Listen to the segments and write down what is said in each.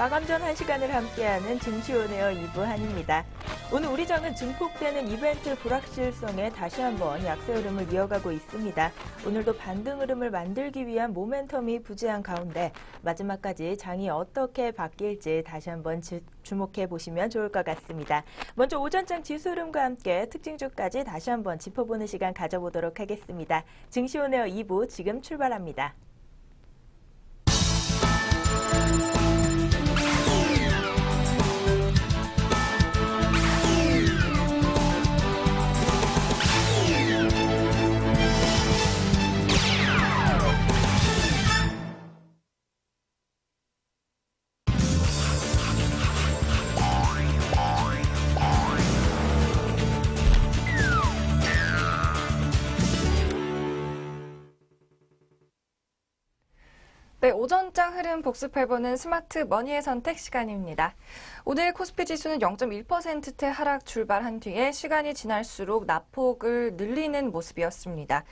마감 전 1시간을 함께하는 증시온에어 2부 한입니다. 오늘 우리장은 증폭되는 이벤트 불확실성에 다시 한번 약세 흐름을 이어가고 있습니다. 오늘도 반등 흐름을 만들기 위한 모멘텀이 부재한 가운데 마지막까지 장이 어떻게 바뀔지 다시 한번 주목해 보시면 좋을 것 같습니다. 먼저 오전장 지수 흐름과 함께 특징주까지 다시 한번 짚어보는 시간 가져보도록 하겠습니다. 증시온에어 2부 지금 출발합니다. 네, 오전장 흐름 복습해보는 스마트 머니의 선택 시간입니다. 오늘 코스피 지수는 0.1%대 하락 출발한 뒤에 시간이 지날수록 낙폭을 늘리는 모습이었습니다.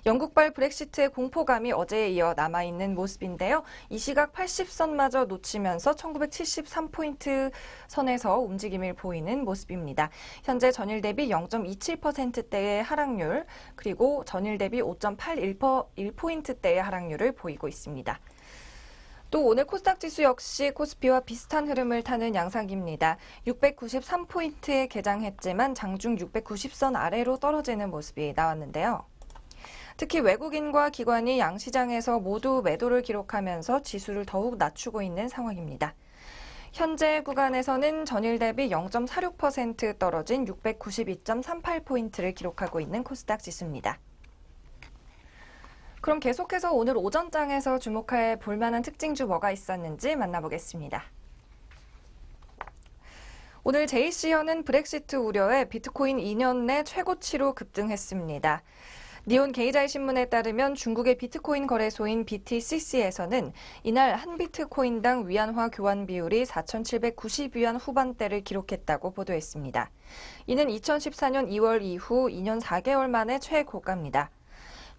영국발 브렉시트의 공포감이 어제에 이어 남아있는 모습인데요. 이 시각 80선마저 놓치면서 1973포인트 선에서 움직임을 보이는 모습입니다. 현재 전일 대비 0.27%대의 하락률, 그리고 전일 대비 5.81%포인트대의 하락률을 보이고 있습니다. 또 오늘 코스닥 지수 역시 코스피와 비슷한 흐름을 타는 양상입니다. 693포인트에 개장했지만 장중 690선 아래로 떨어지는 모습이 나왔는데요. 특히 외국인과 기관이 양시장에서 모두 매도를 기록하면서 지수를 더욱 낮추고 있는 상황입니다. 현재 구간에서는 전일 대비 0.46% 떨어진 692.38포인트를 기록하고 있는 코스닥 지수입니다. 그럼 계속해서 오늘 오전장에서 주목해 볼 만한 특징주 뭐가 있었는지 만나보겠습니다. 오늘 JC현은 브렉시트 우려에 비트코인 2년 내 최고치로 급등했습니다. 니온 게이자이 신문에 따르면 중국의 비트코인 거래소인 BTCC에서는 이날 한 비트코인당 위안화 교환 비율이 4,790위안 후반대를 기록했다고 보도했습니다. 이는 2014년 2월 이후 2년 4개월 만에 최고가입니다.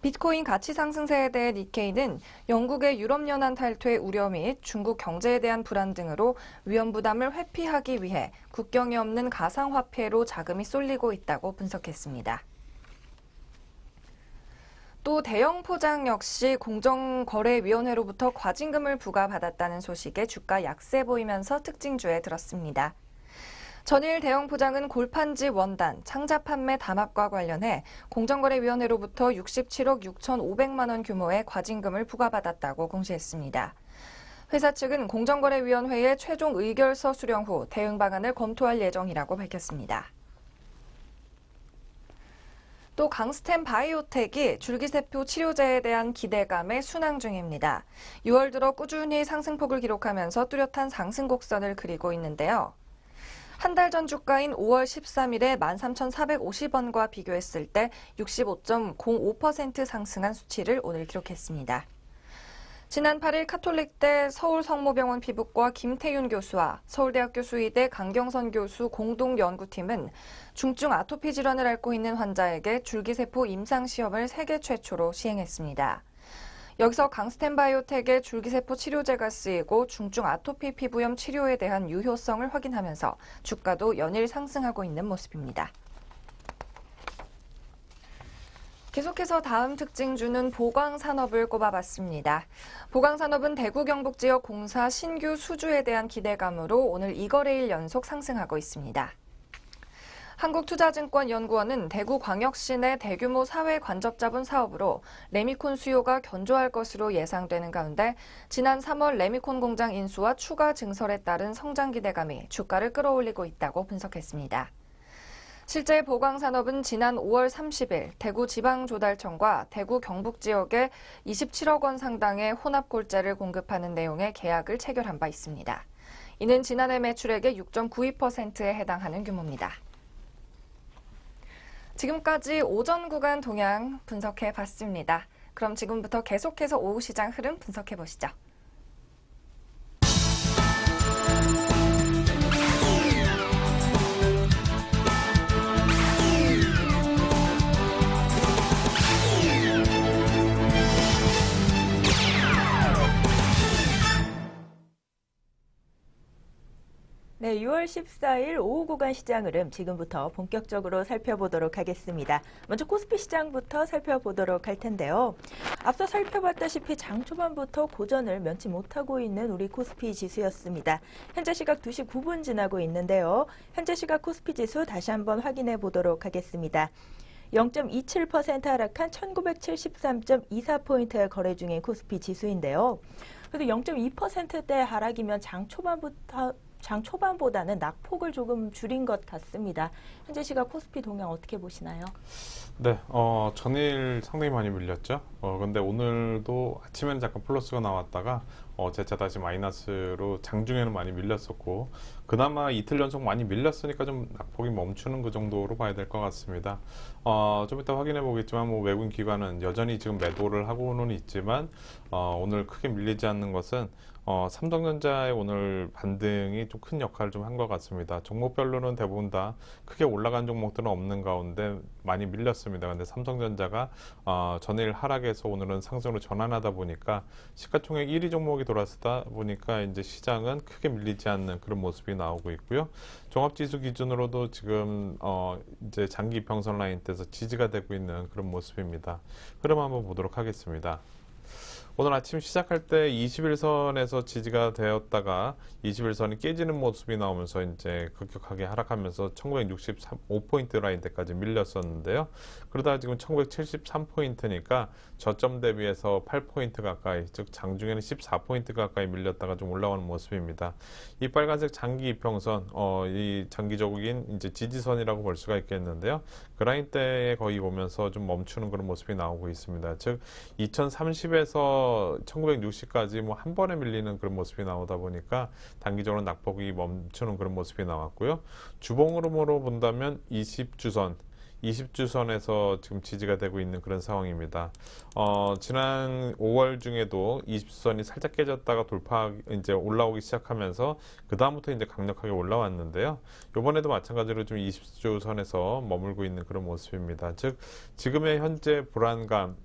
비트코인 가치 상승세에 대해 니케이는 영국의 유럽연안 탈퇴 우려 및 중국 경제에 대한 불안 등으로 위험 부담을 회피하기 위해 국경이 없는 가상화폐로 자금이 쏠리고 있다고 분석했습니다. 또 대형 포장 역시 공정거래위원회로부터 과징금을 부과받았다는 소식에 주가 약세 보이면서 특징주에 들었습니다. 전일 대형 포장은 골판지 원단, 창자 판매 담합과 관련해 공정거래위원회로부터 67억 6,500만 원 규모의 과징금을 부과받았다고 공시했습니다. 회사 측은 공정거래위원회의 최종 의결서 수령 후 대응 방안을 검토할 예정이라고 밝혔습니다. 또 강스템 바이오텍이 줄기세포 치료제에 대한 기대감에 순항 중입니다. 6월 들어 꾸준히 상승폭을 기록하면서 뚜렷한 상승 곡선을 그리고 있는데요. 한 달 전 주가인 5월 13일에 13,450원과 비교했을 때 65.05% 상승한 수치를 오늘 기록했습니다. 지난 8일 카톨릭대 서울성모병원 피부과 김태윤 교수와 서울대학교 수의대 강경선 교수 공동연구팀은 중증 아토피 질환을 앓고 있는 환자에게 줄기세포 임상시험을 세계 최초로 시행했습니다. 여기서 강스템 바이오텍의 줄기세포 치료제가 쓰이고 중증 아토피 피부염 치료에 대한 유효성을 확인하면서 주가도 연일 상승하고 있는 모습입니다. 계속해서 다음 특징주는 보광산업을 꼽아봤습니다. 보광산업은 대구 경북 지역 공사 신규 수주에 대한 기대감으로 오늘 2거래일 연속 상승하고 있습니다. 한국투자증권연구원은 대구광역시 내 대규모 사회 간접자본 사업으로 레미콘 수요가 견조할 것으로 예상되는 가운데 지난 3월 레미콘 공장 인수와 추가 증설에 따른 성장 기대감이 주가를 끌어올리고 있다고 분석했습니다. 실제 보광산업은 지난 5월 30일 대구지방조달청과 대구 경북 지역에 27억 원 상당의 혼합골재를 공급하는 내용의 계약을 체결한 바 있습니다. 이는 지난해 매출액의 6.92%에 해당하는 규모입니다. 지금까지 오전 구간 동향 분석해 봤습니다. 그럼 지금부터 계속해서 오후 시장 흐름 분석해 보시죠. 네, 6월 14일 오후 구간 시장 흐름 지금부터 본격적으로 살펴보도록 하겠습니다. 먼저 코스피 시장부터 살펴보도록 할 텐데요. 앞서 살펴봤다시피 장 초반부터 고전을 면치 못하고 있는 우리 코스피 지수였습니다. 현재 시각 2시 9분 지나고 있는데요. 현재 시각 코스피 지수 다시 한번 확인해 보도록 하겠습니다. 0.27% 하락한 1973.24포인트에 거래 중인 코스피 지수인데요. 그래도 0.2%대 하락이면 장 초반보다는 낙폭을 조금 줄인 것 같습니다. 현재 시각 코스피 동향 어떻게 보시나요? 네, 전일 상당히 많이 밀렸죠. 근데 오늘도 아침에는 잠깐 플러스가 나왔다가 재차 다시 마이너스로 장중에는 많이 밀렸었고, 그나마 이틀 연속 많이 밀렸으니까 좀 낙폭이 멈추는 그 정도로 봐야 될 것 같습니다. 좀 이따 확인해 보겠지만 뭐 외국인 기관은 여전히 지금 매도를 하고는 있지만 오늘 크게 밀리지 않는 것은 삼성전자의 오늘 반등이 좀 큰 역할을 좀 한 것 같습니다. 종목별로는 대부분 다 크게 올라간 종목들은 없는 가운데 많이 밀렸습니다. 근데 삼성전자가 전일 하락에서 오늘은 상승으로 전환하다 보니까 시가총액 1위 종목이 돌아서다 보니까 이제 시장은 크게 밀리지 않는 그런 모습이 나오고 있고요. 종합지수 기준으로도 지금 이제 장기 평선 라인대에서 지지가 되고 있는 그런 모습입니다. 흐름 한번 보도록 하겠습니다. 오늘 아침 시작할 때 21선에서 지지가 되었다가 21선이 깨지는 모습이 나오면서 이제 급격하게 하락하면서 1965포인트 라인대까지 밀렸었는데요. 그러다가 지금 1973포인트니까 저점 대비해서 8포인트 가까이, 즉 장중에는 14포인트 가까이 밀렸다가 좀 올라오는 모습입니다. 이 빨간색 장기 이평선, 이 장기적인 이제 지지선이라고 볼 수가 있겠는데요. 그 라인대에 거의 오면서 좀 멈추는 그런 모습이 나오고 있습니다. 즉 2030에서 1960까지 뭐 한 번에 밀리는 그런 모습이 나오다 보니까 단기적으로 낙폭이 멈추는 그런 모습이 나왔고요. 주봉으로 본다면 20주선에서 지금 지지가 되고 있는 그런 상황입니다. 지난 5월 중에도 20주선이 살짝 깨졌다가 이제 올라오기 시작하면서 그 다음부터 이제 강력하게 올라왔는데요. 이번에도 마찬가지로 좀 20주선에서 머물고 있는 그런 모습입니다. 즉 지금의 현재 불안감,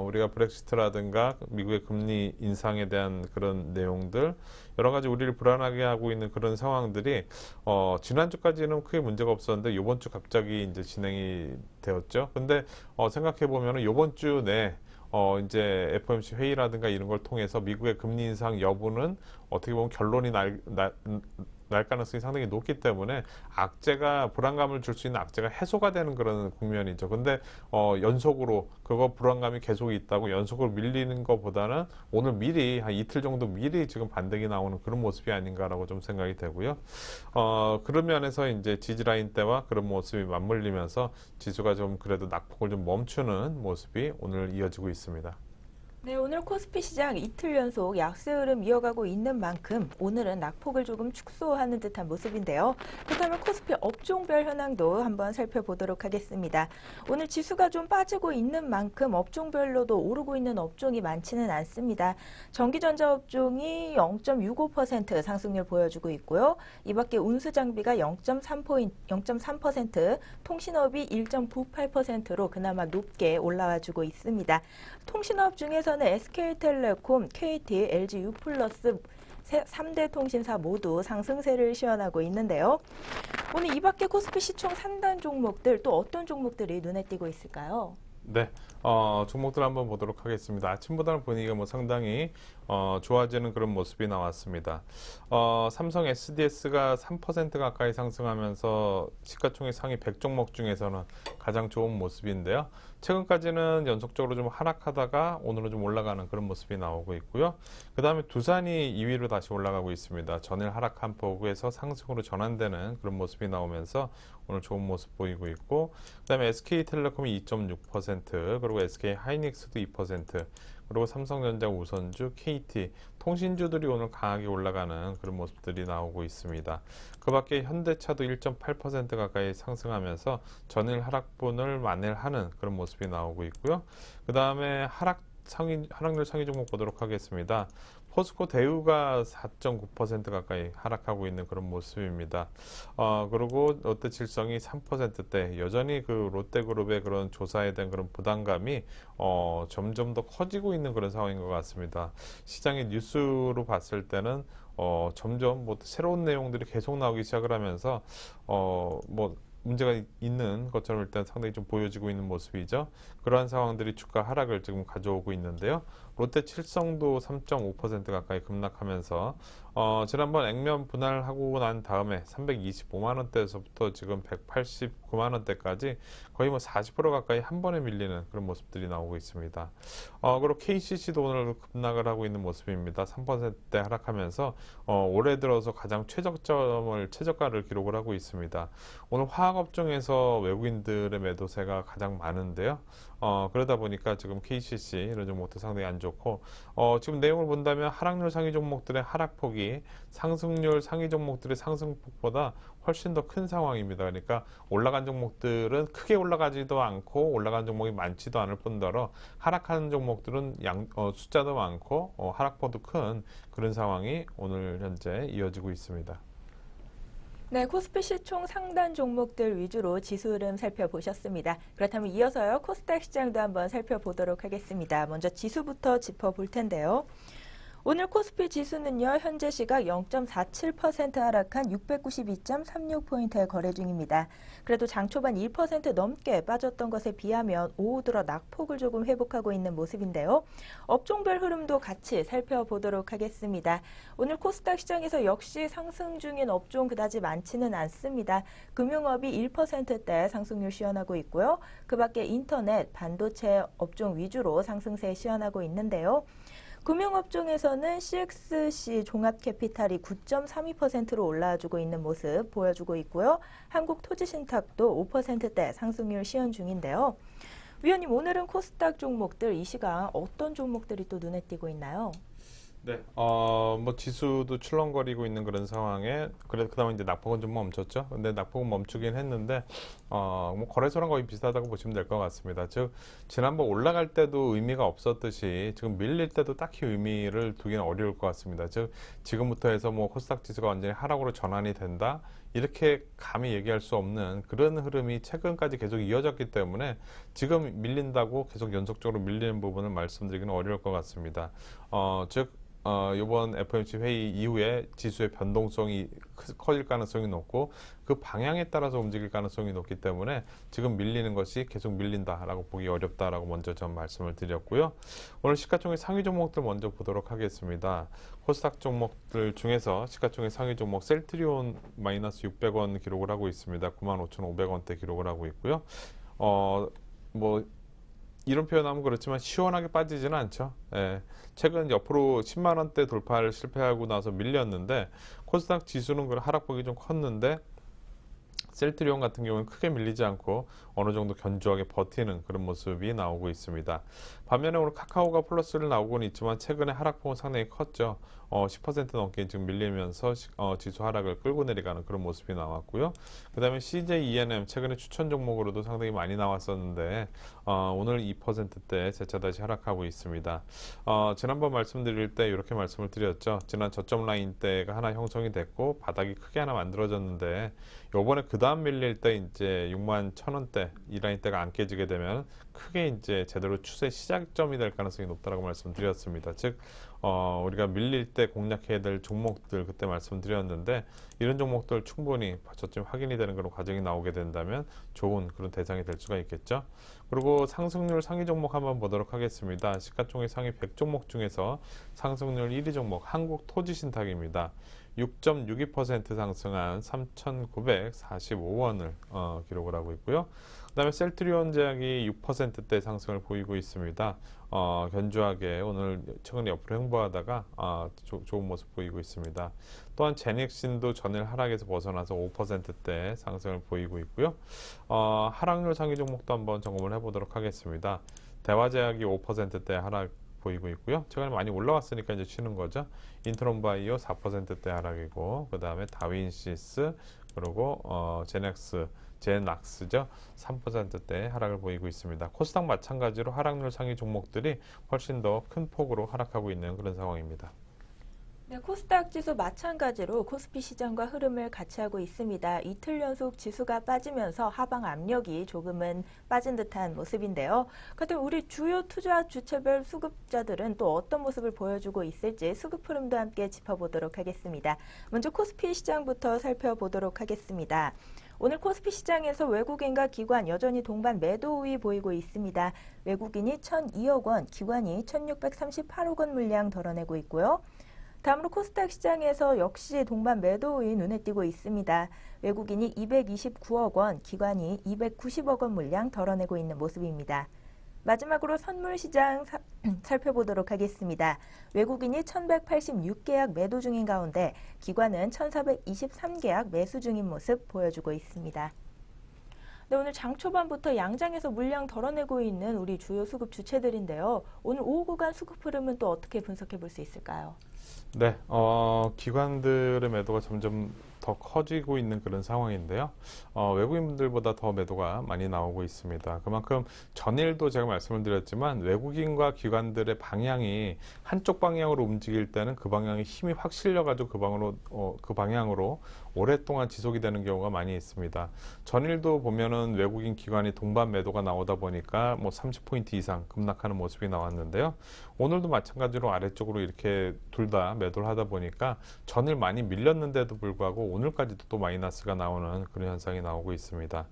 우리가 브렉시트라든가 미국의 금리 인상에 대한 그런 내용들, 여러 가지 우리를 불안하게 하고 있는 그런 상황들이 지난주까지는 크게 문제가 없었는데 이번 주 갑자기 이제 진행이 되었죠. 근데 생각해 보면은 이번 주 내 이제 FOMC 회의라든가 이런 걸 통해서 미국의 금리 인상 여부는 어떻게 보면 결론이 날 가능성이 상당히 높기 때문에 불안감을 줄 수 있는 악재가 해소가 되는 그런 국면이죠. 근데 연속으로 그거 불안감이 계속 있다고 연속으로 밀리는 것보다는 오늘 미리 한 이틀 정도 미리 지금 반등이 나오는 그런 모습이 아닌가라고 좀 생각이 되고요. 그런 면에서 이제 지지라인 때와 그런 모습이 맞물리면서 지수가 좀 그래도 낙폭을 좀 멈추는 모습이 오늘 이어지고 있습니다. 네, 오늘 코스피 시장 이틀 연속 약세 흐름 이어가고 있는 만큼 오늘은 낙폭을 조금 축소하는 듯한 모습인데요. 그렇다면 코스피 업종별 현황도 한번 살펴보도록 하겠습니다. 오늘 지수가 좀 빠지고 있는 만큼 업종별로도 오르고 있는 업종이 많지는 않습니다. 전기전자 업종이 0.65% 상승률 보여주고 있고요. 이 밖에 운수장비가 0.3%, 통신업이 1.98%로 그나마 높게 올라와주고 있습니다. 통신업 중에서는 SK텔레콤, KT, LG U+, 3대 통신사 모두 상승세를 시현하고 있는데요. 오늘 이 밖에 코스피 시총 상단 종목들 또 어떤 종목들이 눈에 띄고 있을까요? 네, 종목들 한번 보도록 하겠습니다. 아침보다는 분위기가 뭐 상당히 좋아지는 그런 모습이 나왔습니다. 삼성 SDS가 3% 가까이 상승하면서 시가총액 상위 100종목 중에서는 가장 좋은 모습인데요. 최근까지는 연속적으로 좀 하락하다가 오늘은 좀 올라가는 그런 모습이 나오고 있고요. 그 다음에 두산이 2위로 다시 올라가고 있습니다. 전일 하락한 폭에서 상승으로 전환되는 그런 모습이 나오면서 오늘 좋은 모습 보이고 있고, 그 다음에 SK텔레콤이 2.6%, 그리고 SK하이닉스도 2%, 그리고 삼성전자, 우선주, KT, 통신주들이 오늘 강하게 올라가는 그런 모습들이 나오고 있습니다. 그 밖에 현대차도 1.8% 가까이 상승하면서 전일 하락분을 만회하는 그런 모습이 나오고 있고요. 그 다음에 하락률 상위 종목 보도록 하겠습니다. 포스코 대우가 4.9% 가까이 하락하고 있는 그런 모습입니다. 그리고 롯데칠성이 3%대, 여전히 그 롯데그룹의 그런 조사에 대한 그런 부담감이 점점 더 커지고 있는 그런 상황인 것 같습니다. 시장의 뉴스로 봤을 때는 점점 뭐 새로운 내용들이 계속 나오기 시작을 하면서 뭐 문제가 있는 것처럼 일단 상당히 좀 보여지고 있는 모습이죠. 그러한 상황들이 주가 하락을 지금 가져오고 있는데요. 롯데 칠성도 3.5% 가까이 급락하면서 지난번 액면 분할하고 난 다음에 325만 원대에서부터 지금 189만 원대까지 거의 뭐 40% 가까이 한 번에 밀리는 그런 모습들이 나오고 있습니다. 그리고 KCC도 오늘 급락을 하고 있는 모습입니다. 3%대 하락하면서 올해 들어서 가장 최저가를 기록을 하고 있습니다. 오늘 화학업종에서 외국인들의 매도세가 가장 많은데요. 그러다 보니까 지금 KCC 이런 종목도 상당히 안 좋고 지금 내용을 본다면 하락률 상위 종목들의 하락폭이 상승률 상위 종목들의 상승폭보다 훨씬 더 큰 상황입니다. 그러니까 올라간 종목들은 크게 올라가지도 않고 올라간 종목이 많지도 않을 뿐더러 하락하는 종목들은 숫자도 많고 하락폭도 큰 그런 상황이 오늘 현재 이어지고 있습니다. 네, 코스피 시총 상단 종목들 위주로 지수 흐름 살펴보셨습니다. 그렇다면 이어서요, 코스닥 시장도 한번 살펴보도록 하겠습니다. 먼저 지수부터 짚어볼 텐데요. 오늘 코스피 지수는요, 현재 시각 0.47% 하락한 692.36포인트에 거래 중입니다. 그래도 장 초반 1% 넘게 빠졌던 것에 비하면 오후 들어 낙폭을 조금 회복하고 있는 모습인데요. 업종별 흐름도 같이 살펴보도록 하겠습니다. 오늘 코스닥 시장에서 역시 상승 중인 업종 그다지 많지는 않습니다. 금융업이 1%대 상승률 시현하고 있고요. 그 밖에 인터넷, 반도체 업종 위주로 상승세 시현하고 있는데요. 금융업종에서는 CXC 종합캐피탈이 9.32%로 올라와주고 있는 모습 보여주고 있고요. 한국토지신탁도 5%대 상승률 시현 중인데요. 위원님, 오늘은 코스닥 종목들 이 시간 어떤 종목들이 또 눈에 띄고 있나요? 네, 뭐 지수도 출렁거리고 있는 그런 상황에 그다음에 이제 낙폭은 좀 멈췄죠. 근데 낙폭은 멈추긴 했는데 뭐 거래소랑 거의 비슷하다고 보시면 될 것 같습니다. 즉 지난번 올라갈 때도 의미가 없었듯이 지금 밀릴 때도 딱히 의미를 두기는 어려울 것 같습니다. 즉 지금부터 해서 뭐 코스닥 지수가 완전히 하락으로 전환이 된다 이렇게 감히 얘기할 수 없는 그런 흐름이 최근까지 계속 이어졌기 때문에 지금 밀린다고 계속 연속적으로 밀리는 부분을 말씀드리기는 어려울 것 같습니다. 즉 이번 FOMC 회의 이후에 지수의 변동성이 커질 가능성이 높고 그 방향에 따라서 움직일 가능성이 높기 때문에 지금 밀리는 것이 계속 밀린다라고 보기 어렵다라고 먼저 전 말씀을 드렸고요. 오늘 시가총액 상위 종목들 먼저 보도록 하겠습니다. 코스닥 종목들 중에서 시가총액 상위 종목 셀트리온 마이너스 600원 기록을 하고 있습니다. 95,500원대 기록을 하고 있고요. 뭐 이런 표현하면 그렇지만 시원하게 빠지지는 않죠. 예. 최근 옆으로 10만 원대 돌파를 실패하고 나서 밀렸는데 코스닥 지수는 그 하락폭이 좀 컸는데 셀트리온 같은 경우는 크게 밀리지 않고 어느 정도 견조하게 버티는 그런 모습이 나오고 있습니다. 반면에 오늘 카카오가 플러스를 나오고는 있지만 최근에 하락폭은 상당히 컸죠. 10% 넘게 지금 밀리면서 지수 하락을 끌고 내려가는 그런 모습이 나왔고요. 그 다음에 CJ ENM 최근에 추천 종목으로도 상당히 많이 나왔었는데 오늘 2%대 재차 다시 하락하고 있습니다. 지난번 말씀드릴 때 이렇게 말씀을 드렸죠. 지난 저점 라인 대가 하나 형성이 됐고 바닥이 크게 하나 만들어졌는데 요번에 그 다음 밀릴 때 이제 61,000원대 이 라인대가 안 깨지게 되면 크게 이제 제대로 추세 시작점이 될 가능성이 높다라고 말씀드렸습니다. 즉 우리가 밀릴 때 공략해야 될 종목들 그때 말씀드렸는데 이런 종목들 충분히 저점 확인이 되는 그런 과정이 나오게 된다면 좋은 그런 대상이 될 수가 있겠죠. 그리고 상승률 상위 종목 한번 보도록 하겠습니다. 시가총액 상위 100종목 중에서 상승률 1위 종목 한국토지신탁입니다. 6.62% 상승한 3,945원을 기록을 하고 있고요. 그 다음에 셀트리온 제약이 6%대 상승을 보이고 있습니다. 견조하게 오늘 최근에 옆으로 횡보하다가 좋은 모습 보이고 있습니다. 또한 제넥신도 전일 하락에서 벗어나서 5%대 상승을 보이고 있고요. 하락률 상위 종목도 한번 점검을 해보도록 하겠습니다. 대화제약이 5%대 하락 보이고 있고요. 최근에 많이 올라왔으니까 이제 치는 거죠. 인트론바이오 4%대 하락이고 그 다음에 다윈시스 그리고 제낙스죠. 3%대 하락을 보이고 있습니다. 코스닥 마찬가지로 하락률 상위 종목들이 훨씬 더 큰 폭으로 하락하고 있는 그런 상황입니다. 네, 코스닥 지수 마찬가지로 코스피 시장과 흐름을 같이 하고 있습니다. 이틀 연속 지수가 빠지면서 하방 압력이 조금은 빠진 듯한 모습인데요. 그렇다면 우리 주요 투자 주체별 수급자들은 또 어떤 모습을 보여주고 있을지 수급 흐름도 함께 짚어보도록 하겠습니다. 먼저 코스피 시장부터 살펴보도록 하겠습니다. 오늘 코스피 시장에서 외국인과 기관 여전히 동반 매도 우위 보이고 있습니다. 외국인이 1,002억 원, 기관이 1,638억 원 물량 덜어내고 있고요. 다음으로 코스닥 시장에서 역시 동반 매도 우위 눈에 띄고 있습니다. 외국인이 229억 원, 기관이 290억 원 물량 덜어내고 있는 모습입니다. 마지막으로 선물 시장 살펴보도록 하겠습니다. 외국인이 1,186계약 매도 중인 가운데 기관은 1,423계약 매수 중인 모습 보여주고 있습니다. 네, 오늘 장 초반부터 양장에서 물량 덜어내고 있는 우리 주요 수급 주체들인데요. 오늘 오후 구간 수급 흐름은 또 어떻게 분석해 볼 수 있을까요? 네, 기관들의 매도가 점점 더 커지고 있는 그런 상황인데요. 외국인들보다 더 매도가 많이 나오고 있습니다. 그만큼 전일도 제가 말씀을 드렸지만 외국인과 기관들의 방향이 한쪽 방향으로 움직일 때는 그 방향에 힘이 확 실려가지고 그 방향으로 오랫동안 지속이 되는 경우가 많이 있습니다. 전일도 보면은 외국인 기관이 동반 매도가 나오다 보니까 뭐 30포인트 이상 급락하는 모습이 나왔는데요. 오늘도 마찬가지로 아래쪽으로 이렇게 둘 다 매도를 하다 보니까 전일 많이 밀렸는데도 불구하고 오늘까지도 또 마이너스가 나오는 그런 현상이 나오고 있습니다.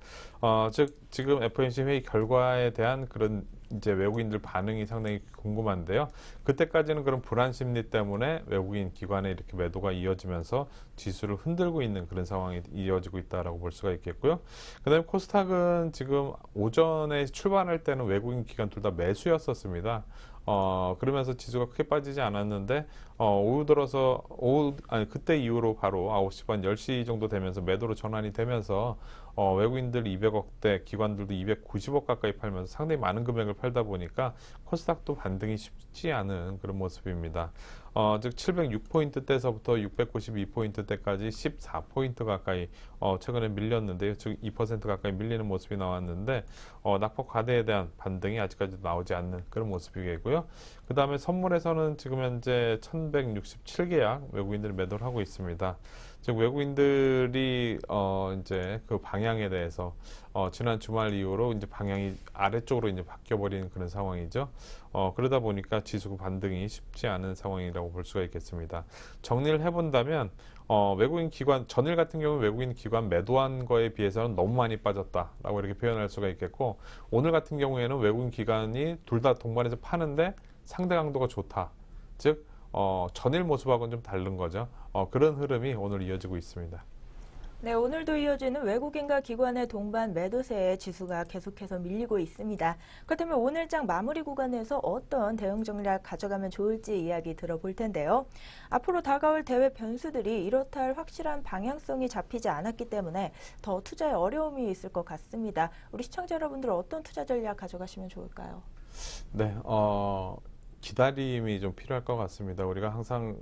즉 지금 FOMC 회의 결과에 대한 그런 이제 외국인들 반응이 상당히 궁금한데요. 그때까지는 그런 불안 심리 때문에 외국인 기관에 이렇게 매도가 이어지면서 지수를 흔들고 있는 그런 상황이 이어지고 있다라고 볼 수가 있겠고요. 그다음에 코스닥은 지금 오전에 출발할 때는 외국인 기관 둘 다 매수였었습니다. 그러면서 지수가 크게 빠지지 않았는데, 오후 들어서, 그때 이후로 바로 9시 반, 10시 정도 되면서 매도로 전환이 되면서, 외국인들 200억대, 기관들도 290억 가까이 팔면서 상당히 많은 금액을 팔다 보니까 코스닥도 반등이 쉽지 않은 그런 모습입니다. 즉 706포인트대에서부터 692포인트대까지 14포인트 가까이 최근에 밀렸는데요. 즉 2% 가까이 밀리는 모습이 나왔는데 낙폭 과대에 대한 반등이 아직까지 나오지 않는 그런 모습이고요. 그 다음에 선물에서는 지금 현재 1167계약 외국인들이 매도를 하고 있습니다. 즉 외국인들이 이제 그 방향에 대해서 지난 주말 이후로 이제 방향이 아래쪽으로 이제 바뀌어버리는 그런 상황이죠. 그러다 보니까 지수 반등이 쉽지 않은 상황이라고 볼 수가 있겠습니다. 정리를 해본다면 외국인 기관 전일 같은 경우 외국인 기관 매도한 거에 비해서는 너무 많이 빠졌다라고 이렇게 표현할 수가 있겠고, 오늘 같은 경우에는 외국인 기관이 둘 다 동반해서 파는데 상대 강도가 좋다. 즉 전일 모습하고는 좀 다른 거죠. 그런 흐름이 오늘 이어지고 있습니다. 네, 오늘도 이어지는 외국인과 기관의 동반 매도세에 지수가 계속해서 밀리고 있습니다. 그렇다면 오늘장 마무리 구간에서 어떤 대응 전략 가져가면 좋을지 이야기 들어볼 텐데요. 앞으로 다가올 대외 변수들이 이렇다 할 확실한 방향성이 잡히지 않았기 때문에 더 투자에 어려움이 있을 것 같습니다. 우리 시청자 여러분들 어떤 투자 전략 가져가시면 좋을까요? 네, 기다림이 좀 필요할 것 같습니다. 우리가 항상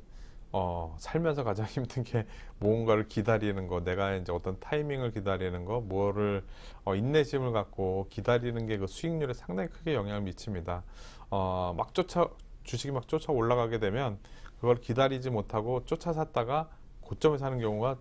살면서 가장 힘든 게 무언가를 기다리는 거, 내가 이제 어떤 타이밍을 기다리는 거, 뭐를 인내심을 갖고 기다리는 게 그 수익률에 상당히 크게 영향을 미칩니다. 주식이 막 쫓아 올라가게 되면 그걸 기다리지 못하고 쫓아 샀다가 고점에 사는 경우가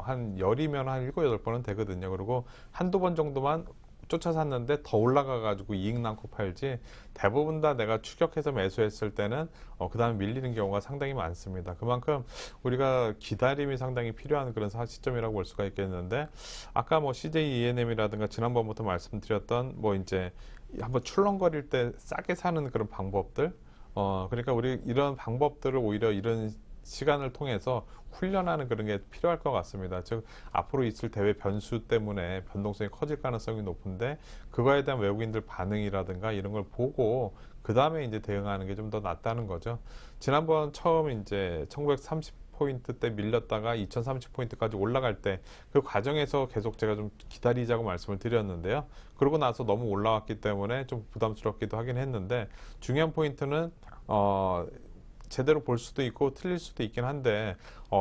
한 열이면 한 7, 8번은 되거든요. 그리고 한두 번 정도만 쫓아 샀는데 더 올라가가지고 이익 남고 팔지, 대부분 다 내가 추격해서 매수했을 때는 그 다음에 밀리는 경우가 상당히 많습니다. 그만큼 우리가 기다림이 상당히 필요한 그런 시점이라고 볼 수가 있겠는데, 아까 뭐 CJ ENM이라든가 지난번부터 말씀드렸던 뭐 이제 한번 출렁거릴 때 싸게 사는 그런 방법들, 그러니까 우리 이런 방법들을 오히려 이런 시간을 통해서 훈련하는 그런 게 필요할 것 같습니다. 즉 앞으로 있을 대외 변수 때문에 변동성이 커질 가능성이 높은데, 그거에 대한 외국인들 반응이라든가 이런 걸 보고 그 다음에 이제 대응하는 게 좀 더 낫다는 거죠. 지난번 처음 이제 1930포인트 때 밀렸다가 2030포인트까지 올라갈 때 그 과정에서 계속 제가 좀 기다리자고 말씀을 드렸는데요. 그러고 나서 너무 올라왔기 때문에 좀 부담스럽기도 하긴 했는데, 중요한 포인트는 제대로 볼 수도 있고 틀릴 수도 있긴 한데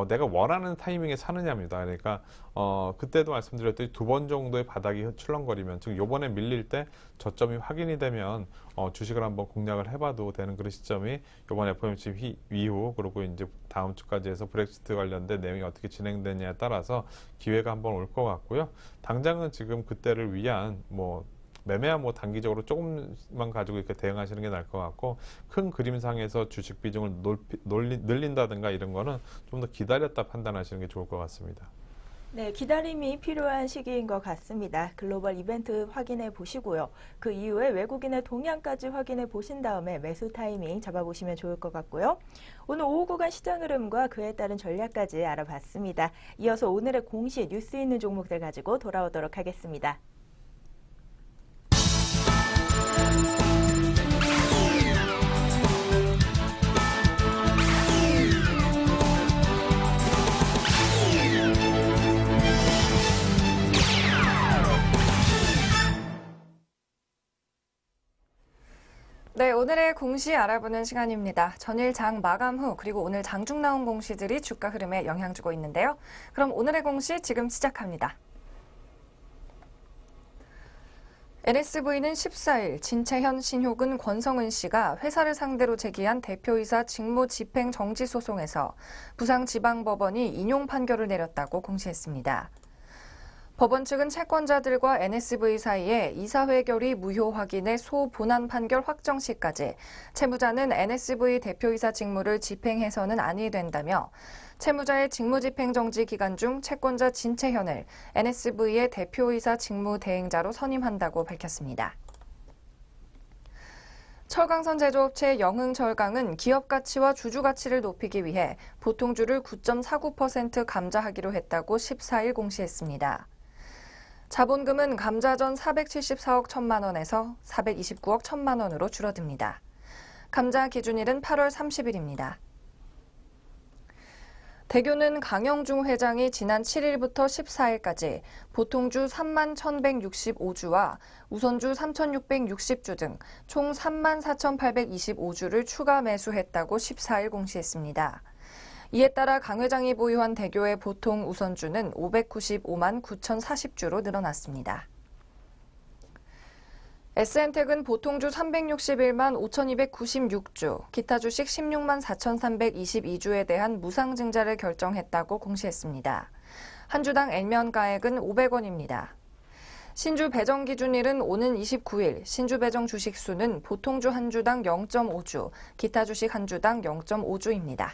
내가 원하는 타이밍에 사느냐입니다. 그러니까 그때도 말씀드렸듯이 2번 정도의 바닥이 출렁거리면, 즉 요번에 밀릴 때 저점이 확인이 되면 주식을 한번 공략을 해봐도 되는 그런 시점이 요번 FOMC 이후, 그리고 이제 다음 주까지 해서 브렉시트 관련된 내용이 어떻게 진행되냐에 따라서 기회가 한번 올 것 같고요. 당장은 지금 그때를 위한 매매야 단기적으로 조금만 가지고 이렇게 대응하시는 게 나을 것 같고, 큰 그림상에서 주식 비중을 늘린다든가 이런 거는 좀 더 기다렸다 판단하시는 게 좋을 것 같습니다. 네, 기다림이 필요한 시기인 것 같습니다. 글로벌 이벤트 확인해 보시고요. 그 이후에 외국인의 동향까지 확인해 보신 다음에 매수 타이밍 잡아보시면 좋을 것 같고요. 오늘 오후 구간 시장 흐름과 그에 따른 전략까지 알아봤습니다. 이어서 오늘의 공시 뉴스 있는 종목들 가지고 돌아오도록 하겠습니다. 네, 오늘의 공시 알아보는 시간입니다. 전일 장 마감 후 그리고 오늘 장중 나온 공시들이 주가 흐름에 영향 주고 있는데요. 그럼 오늘의 공시 지금 시작합니다. NSV는 14일 진채현, 신효근, 권성은 씨가 회사를 상대로 제기한 대표이사 직무 집행 정지 소송에서 부산지방법원이 인용 판결을 내렸다고 공시했습니다. 법원 측은 채권자들과 NSV 사이에 이사회 결의 무효 확인의 소본안 판결 확정 시까지 채무자는 NSV 대표이사 직무를 집행해서는 아니 된다며 채무자의 직무집행 정지 기간 중 채권자 진채현을 NSV의 대표이사 직무 대행자로 선임한다고 밝혔습니다. 철강선 제조업체 영흥철강은 기업 가치와 주주 가치를 높이기 위해 보통주를 9.49% 감자하기로 했다고 14일 공시했습니다. 자본금은 감자 전 474억 1천만 원에서 429억 1천만 원으로 줄어듭니다. 감자 기준일은 8월 30일입니다. 대교는 강영중 회장이 지난 7일부터 14일까지 보통주 3만 1,165주와 우선주 3,660주 등 총 3만 4,825주를 추가 매수했다고 14일 공시했습니다. 이에 따라 강 회장이 보유한 대교의 보통 우선주는 595만 9,040주로 늘어났습니다. SN텍은 보통주 361만 5,296주, 기타 주식 16만 4,322주에 대한 무상증자를 결정했다고 공시했습니다. 한 주당 N면가액은 500원입니다. 신주 배정 기준일은 오는 29일, 신주 배정 주식 수는 보통주 한 주당 0.5주, 기타 주식 한 주당 0.5주입니다.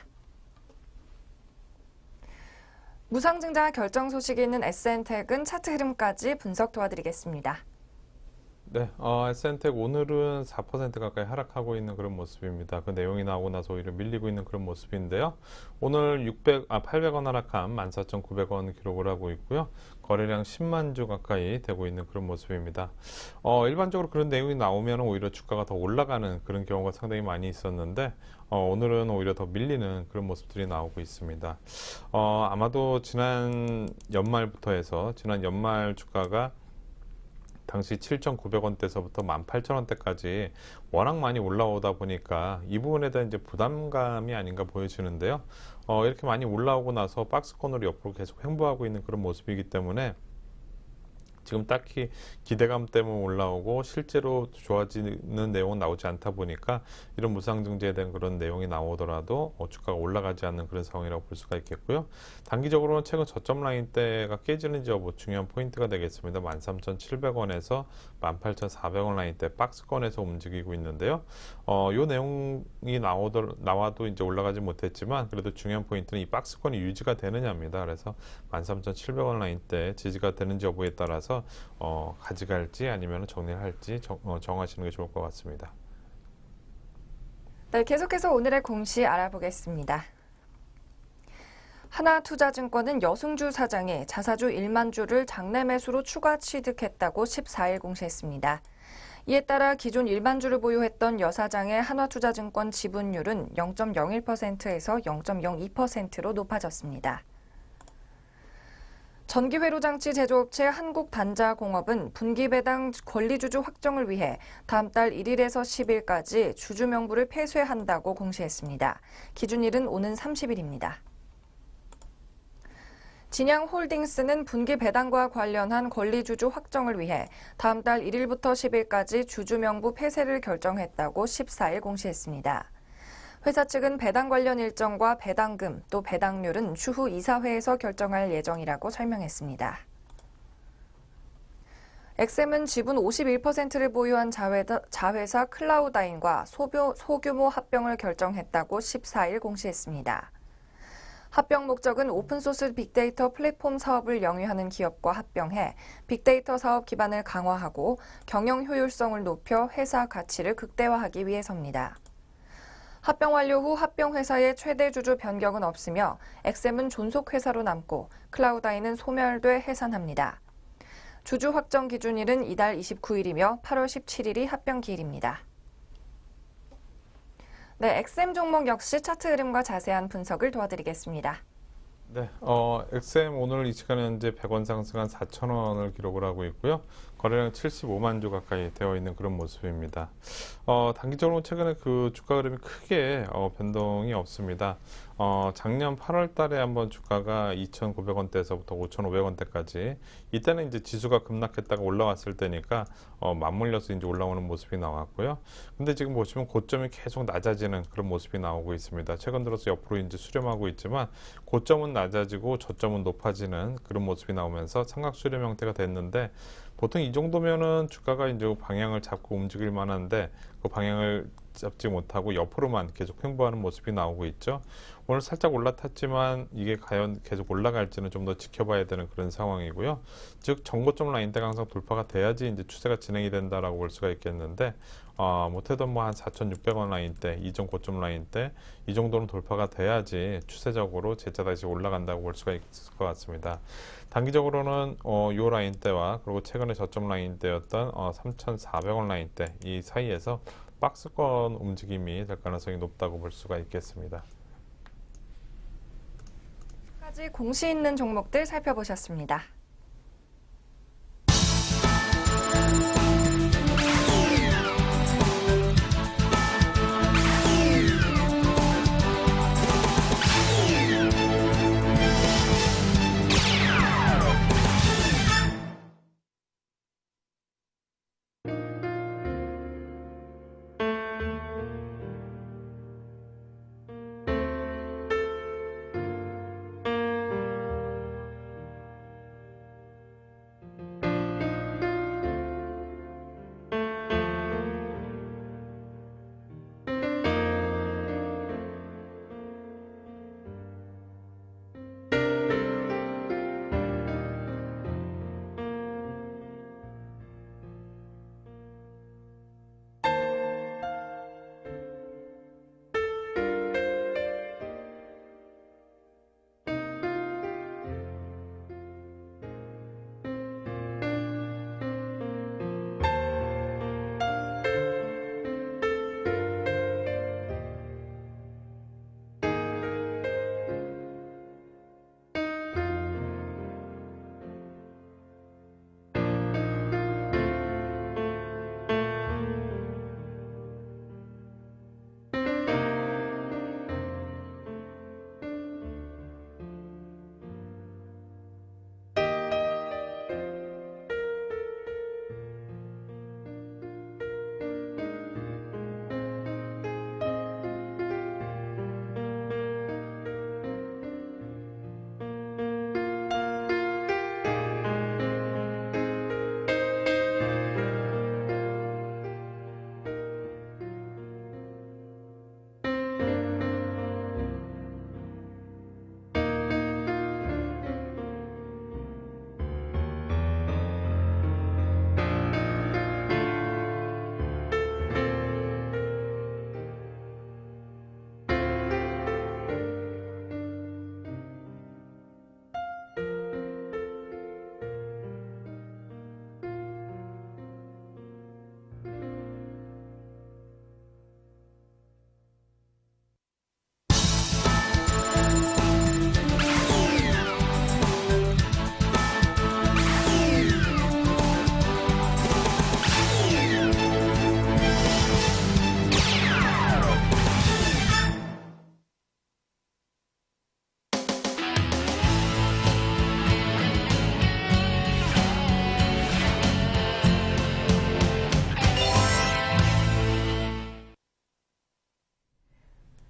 무상증자 결정 소식이 있는 SN텍은 차트 흐름까지 분석 도와드리겠습니다. 네, SN텍 오늘은 4% 가까이 하락하고 있는 그런 모습입니다. 그 내용이 나오고 나서 오히려 밀리고 있는 그런 모습인데요. 오늘 800원 하락한 14,900원 기록을 하고 있고요. 거래량 10만 주 가까이 되고 있는 그런 모습입니다. 일반적으로 그런 내용이 나오면 오히려 주가가 더 올라가는 그런 경우가 상당히 많이 있었는데 오늘은 오히려 더 밀리는 그런 모습들이 나오고 있습니다. 아마도 지난 연말부터 해서 지난 연말 주가가 당시 7,900원대에서부터 18,000원대까지 워낙 많이 올라오다 보니까 이 부분에 대한 이제 부담감이 아닌가 보여지는데요. 이렇게 많이 올라오고 나서 박스권으로 옆으로 계속 횡보하고 있는 그런 모습이기 때문에 지금 딱히 기대감 때문에 올라오고 실제로 좋아지는 내용은 나오지 않다 보니까 이런 무상증자에 대한 그런 내용이 나오더라도 주가가 올라가지 않는 그런 상황이라고 볼 수가 있겠고요. 단기적으로는 최근 저점 라인대가 깨지는지 여부 중요한 포인트가 되겠습니다. 13,700원에서 18,400원 라인대 박스권에서 움직이고 있는데요. 이 내용이 나와도 이제 올라가지 못했지만 그래도 중요한 포인트는 이 박스권이 유지가 되느냐입니다. 그래서 13,700원 라인대 지지가 되는지 여부에 따라서 가져갈지 아니면 정리를 할지 정하시는 게 좋을 것 같습니다. 네, 계속해서 오늘의 공시 알아보겠습니다. 하나투자증권은 여승주 사장이 자사주 1만 주를 장내 매수로 추가 취득했다고 14일 공시했습니다. 이에 따라 기존 1만 주를 보유했던 여 사장의 하나투자증권 지분율은 0.01%에서 0.02%로 높아졌습니다. 전기회로장치 제조업체 한국단자공업은 분기 배당 권리주주 확정을 위해 다음 달 1일에서 10일까지 주주 명부를 폐쇄한다고 공시했습니다. 기준일은 오는 30일입니다. 진양홀딩스는 분기 배당과 관련한 권리주주 확정을 위해 다음 달 1일부터 10일까지 주주 명부 폐쇄를 결정했다고 14일 공시했습니다. 회사 측은 배당 관련 일정과 배당금 또 배당률은 추후 이사회에서 결정할 예정이라고 설명했습니다. 엑셈은 지분 51%를 보유한 자회사 클라우다인과 소규모 합병을 결정했다고 14일 공시했습니다. 합병 목적은 오픈소스 빅데이터 플랫폼 사업을 영위하는 기업과 합병해 빅데이터 사업 기반을 강화하고 경영 효율성을 높여 회사 가치를 극대화하기 위해서입니다. 합병 완료 후 합병 회사의 최대 주주 변경은 없으며 엑셈은 존속 회사로 남고 클라우다인은 소멸돼 해산합니다. 주주 확정 기준일은 이달 29일이며 8월 17일이 합병 기일입니다. 네, 엑셈 종목 역시 차트 흐름과 자세한 분석을 도와드리겠습니다. 네, 엑셈 오늘 이 시간에 현재 100원 상승한 4,000원을 기록을 하고 있고요. 거래량 75만 주 가까이 되어 있는 그런 모습입니다. 단기적으로 최근에 그 주가 흐름이 크게 변동이 없습니다. 작년 8월 달에 한번 주가가 2,900원대에서부터 5,500원대까지 이때는 이제 지수가 급락했다가 올라왔을 때니까 맞물려서 이제 올라오는 모습이 나왔고요. 근데 지금 보시면 고점이 계속 낮아지는 그런 모습이 나오고 있습니다. 최근 들어서 옆으로 이제 수렴하고 있지만 고점은 낮아지고 저점은 높아지는 그런 모습이 나오면서 삼각 수렴 형태가 됐는데 보통 이 정도면은 주가가 이제 방향을 잡고 움직일 만한데 그 방향을 잡지 못하고 옆으로만 계속 횡보하는 모습이 나오고 있죠. 오늘 살짝 올라탔지만 이게 과연 계속 올라갈지는 좀 더 지켜봐야 되는 그런 상황이고요. 즉 전고점 라인대 항상 돌파가 돼야지 이제 추세가 진행이 된다라고 볼 수가 있겠는데 못해도 뭐 한 4,600원 라인대, 이전 고점 라인대 이 정도는 돌파가 돼야지 추세적으로 재차 다시 올라간다고 볼 수가 있을 것 같습니다. 단기적으로는 요 라인대와 그리고 최근에 저점 라인대였던 3,400원 라인대 이 사이에서 박스권 움직임이 될 가능성이 높다고 볼 수가 있겠습니다. 까지 공시 있는 종목들 살펴보셨습니다.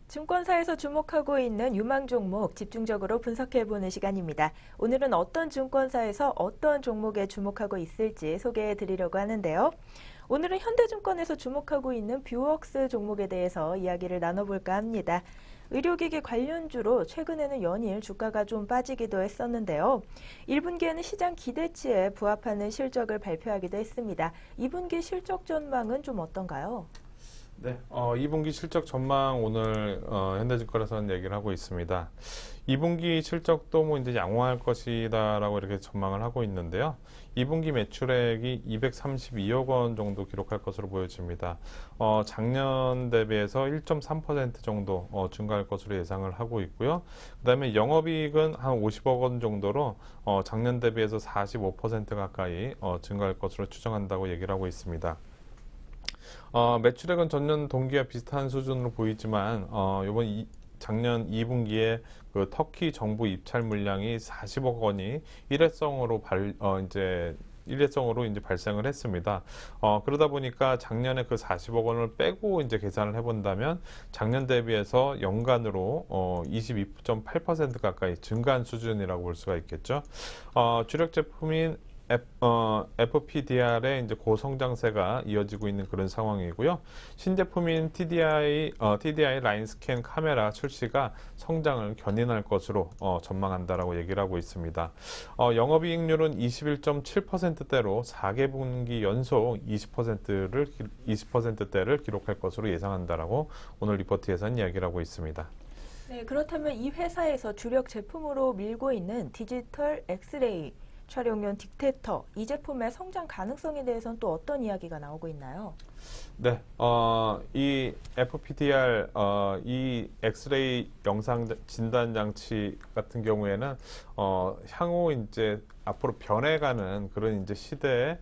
증권사에서 주목하고 있는 유망 종목 집중적으로 분석해보는 시간입니다. 오늘은 어떤 증권사에서 어떤 종목에 주목하고 있을지 소개해 드리려고 하는데요. 오늘은 현대증권에서 주목하고 있는 뷰웍스 종목에 대해서 이야기를 나눠볼까 합니다. 의료기기 관련주로 최근에는 연일 주가가 좀 빠지기도 했었는데요. 1분기에는 시장 기대치에 부합하는 실적을 발표하기도 했습니다. 2분기 실적 전망은 좀 어떤가요? 네, 2분기 실적 전망 오늘 현대증권에서는 얘기를 하고 있습니다. 2분기 실적도 뭐 이제 양호할 것이다라고 이렇게 전망을 하고 있는데요. 2분기 매출액이 232억 원 정도 기록할 것으로 보여집니다. 작년 대비해서 1.3% 정도 증가할 것으로 예상을 하고 있고요. 그다음에 영업이익은 한 50억 원 정도로 작년 대비해서 45% 가까이 증가할 것으로 추정한다고 얘기를 하고 있습니다. 매출액은 전년 동기와 비슷한 수준으로 보이지만 작년 2분기에 그 터키 정부 입찰 물량이 40억 원이 일회성으로 이제 발생을 했습니다. 그러다 보니까 작년에 그 40억 원을 빼고 이제 계산을 해본다면 작년 대비해서 연간으로 22.8% 가까이 증가한 수준이라고 볼 수가 있겠죠. 주력 제품인 FPDR의 이제 고성장세가 이어지고 있는 그런 상황이고요. 신제품인 TDI 라인 스캔 카메라 출시가 성장을 견인할 것으로 전망한다라고 얘기를 하고 있습니다. 영업이익률은 21.7%대로 4개분기 연속 20%대를 기록할 것으로 예상한다라고 오늘 리포트에서는 이야기를 하고 있습니다. 네, 그렇다면 이 회사에서 주력 제품으로 밀고 있는 디지털 엑스레이 촬영용 딕테터, 이 제품의 성장 가능성에 대해서는 또 어떤 이야기가 나오고 있나요? 네, 이 FPDR, 이 엑스레이 영상 진단 장치 같은 경우에는 향후 이제 앞으로 변해가는 그런 이제 시대에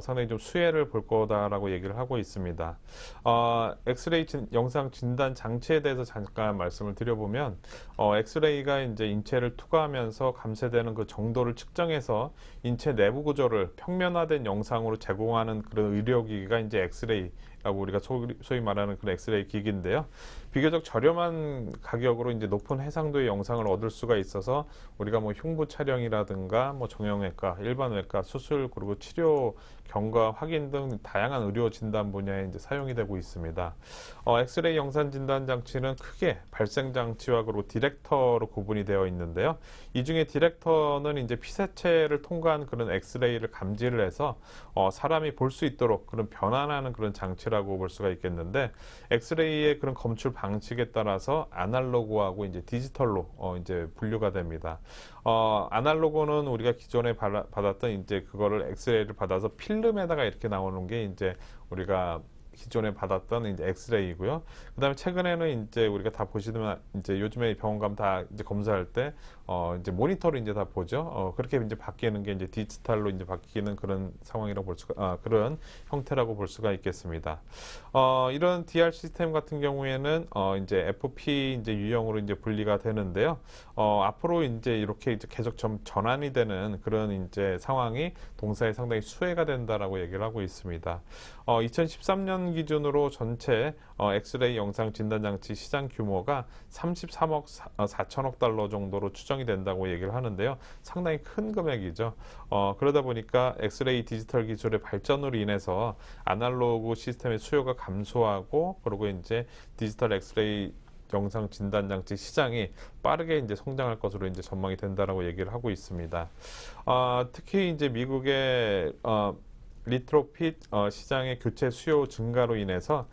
상당히 좀 수혜를 볼 거다라고 얘기를 하고 있습니다. 엑스레이 영상 진단 장치에 대해서 잠깐 말씀을 드려보면, 엑스레이가 이제 인체를 투과하면서 감쇄되는 그 정도를 측정해서 인체 내부 구조를 평면화된 영상으로 제공하는 그런 의료기기가 이제 엑스레이라고 우리가 소위 말하는 그런 엑스레이 기기인데요. 비교적 저렴한 가격으로 이제 높은 해상도의 영상을 얻을 수가 있어서 우리가 뭐 흉부 촬영이라든가 뭐 정형외과, 일반외과, 수술 그리고 치료, 경과, 확인 등 다양한 의료 진단 분야에 이제 사용이 되고 있습니다. 엑스레이 영상 진단 장치는 크게 발생 장치와 그리고 디렉터로 구분이 되어 있는데요. 이 중에 디렉터는 이제 피사체를 통과한 그런 엑스레이를 감지를 해서 사람이 볼 수 있도록 그런 변환하는 그런 장치라고 볼 수가 있겠는데, 엑스레이의 그런 검출 방식에 따라서 아날로그하고 이제 디지털로 이제 분류가 됩니다. 아날로그는 우리가 기존에 받았던 이제 그거를 엑스레이를 받아서 필름에다가 이렇게 나오는 게 이제 우리가 기존에 받았던 이제 엑스레이고요. 그다음에 최근에는 이제 우리가 다 보시면 이제 요즘에 병원 가면 다 이제 검사할 때 이제 모니터로 이제 다 보죠. 그렇게 이제 바뀌는 게 이제 디지털로 이제 바뀌는 그런 상황이라고 볼 수가 그런 형태라고 볼 수가 있겠습니다. 이런 DR 시스템 같은 경우에는 이제 FP 이제 유형으로 이제 분리가 되는데요. 앞으로 이제 이렇게 이제 계속 전환이 되는 그런 이제 상황이 동사에 상당히 수혜가 된다라고 얘기를 하고 있습니다. 2013년 기준으로 전체 엑스레이 영상 진단 장치 시장 규모가 33억 4천억 달러 정도로 추정이 된다고 얘기를 하는데요. 상당히 큰 금액이죠. 그러다 보니까 엑스레이 디지털 기술의 발전으로 인해서 아날로그 시스템의 수요가 감소하고, 그리고 이제 디지털 엑스레이 영상 진단 장치 시장이 빠르게 이제 성장할 것으로 이제 전망이 된다라고 얘기를 하고 있습니다. 특히 이제 미국의 리트로핏 시장의 교체 수요 증가로 인해서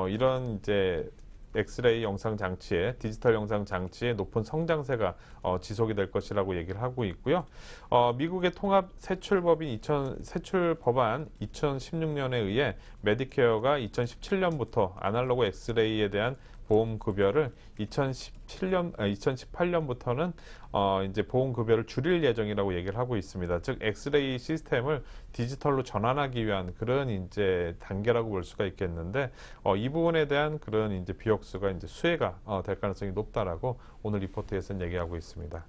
이런 이제 엑스레이 영상 장치의 디지털 영상 장치의 높은 성장세가 지속이 될 것이라고 얘기를 하고 있고요. 미국의 통합 세출 법안 2016년에 의해 메디케어가 2017년부터 아날로그 엑스레이에 대한 보험 급여를 2018년부터는 이제 보험 급여를 줄일 예정이라고 얘기를 하고 있습니다. 즉 엑스레이 시스템을 디지털로 전환하기 위한 그런 이제 단계라고 볼 수가 있겠는데, 이 부분에 대한 그런 이제 비역수가 이제 수혜가 될 가능성이 높다라고 오늘 리포트에서는 얘기하고 있습니다.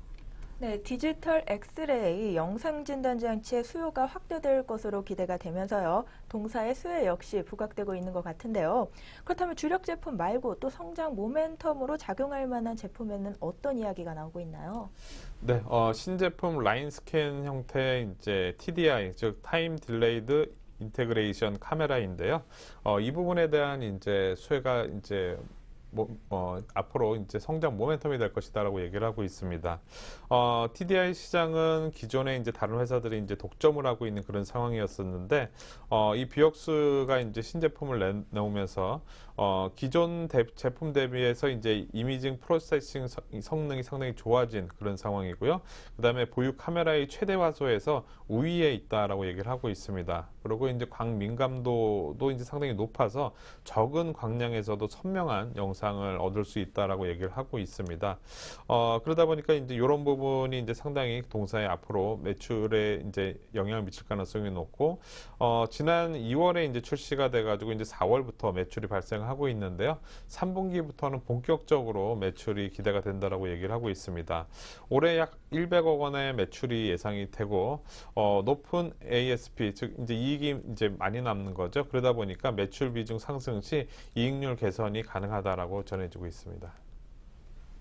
네, 디지털 엑스레이 영상 진단 장치의 수요가 확대될 것으로 기대가 되면서요. 동사의 수혜 역시 부각되고 있는 것 같은데요. 그렇다면 주력 제품 말고 또 성장 모멘텀으로 작용할 만한 제품에는 어떤 이야기가 나오고 있나요? 네, 신제품 라인 스캔 형태의 이제 TDI, 즉 타임 딜레이드 인테그레이션 카메라인데요. 이 부분에 대한 이제 수혜가 이제 앞으로 이제 성장 모멘텀이 될 것이다라고 얘기를 하고 있습니다. TDI 시장은 기존에 이제 다른 회사들이 이제 독점을 하고 있는 그런 상황이었었는데, 이 뷰역스가 이제 신제품을 내오면서 기존 제품 대비해서 이제 이미징 프로세싱 성능이 상당히 좋아진 그런 상황이고요. 그다음에 보유 카메라의 최대 화소에서 우위에 있다라고 얘기를 하고 있습니다. 그리고 이제 광 민감도도 이제 상당히 높아서 적은 광량에서도 선명한 영상을 얻을 수 있다라고 얘기를 하고 있습니다. 그러다 보니까 이제 이런 부분이 이제 상당히 동사에 앞으로 매출에 이제 영향을 미칠 가능성이 높고, 지난 2월에 이제 출시가 돼가지고 이제 4월부터 매출이 발생하고 있는데요. 3분기부터는 본격적으로 매출이 기대가 된다라고 얘기를 하고 있습니다. 올해 약 100억 원의 매출이 예상이 되고, 높은 ASP, 즉 이제 이익이 이제 많이 남는 거죠. 그러다 보니까 매출 비중 상승 시 이익률 개선이 가능하다라고 전해지고 있습니다.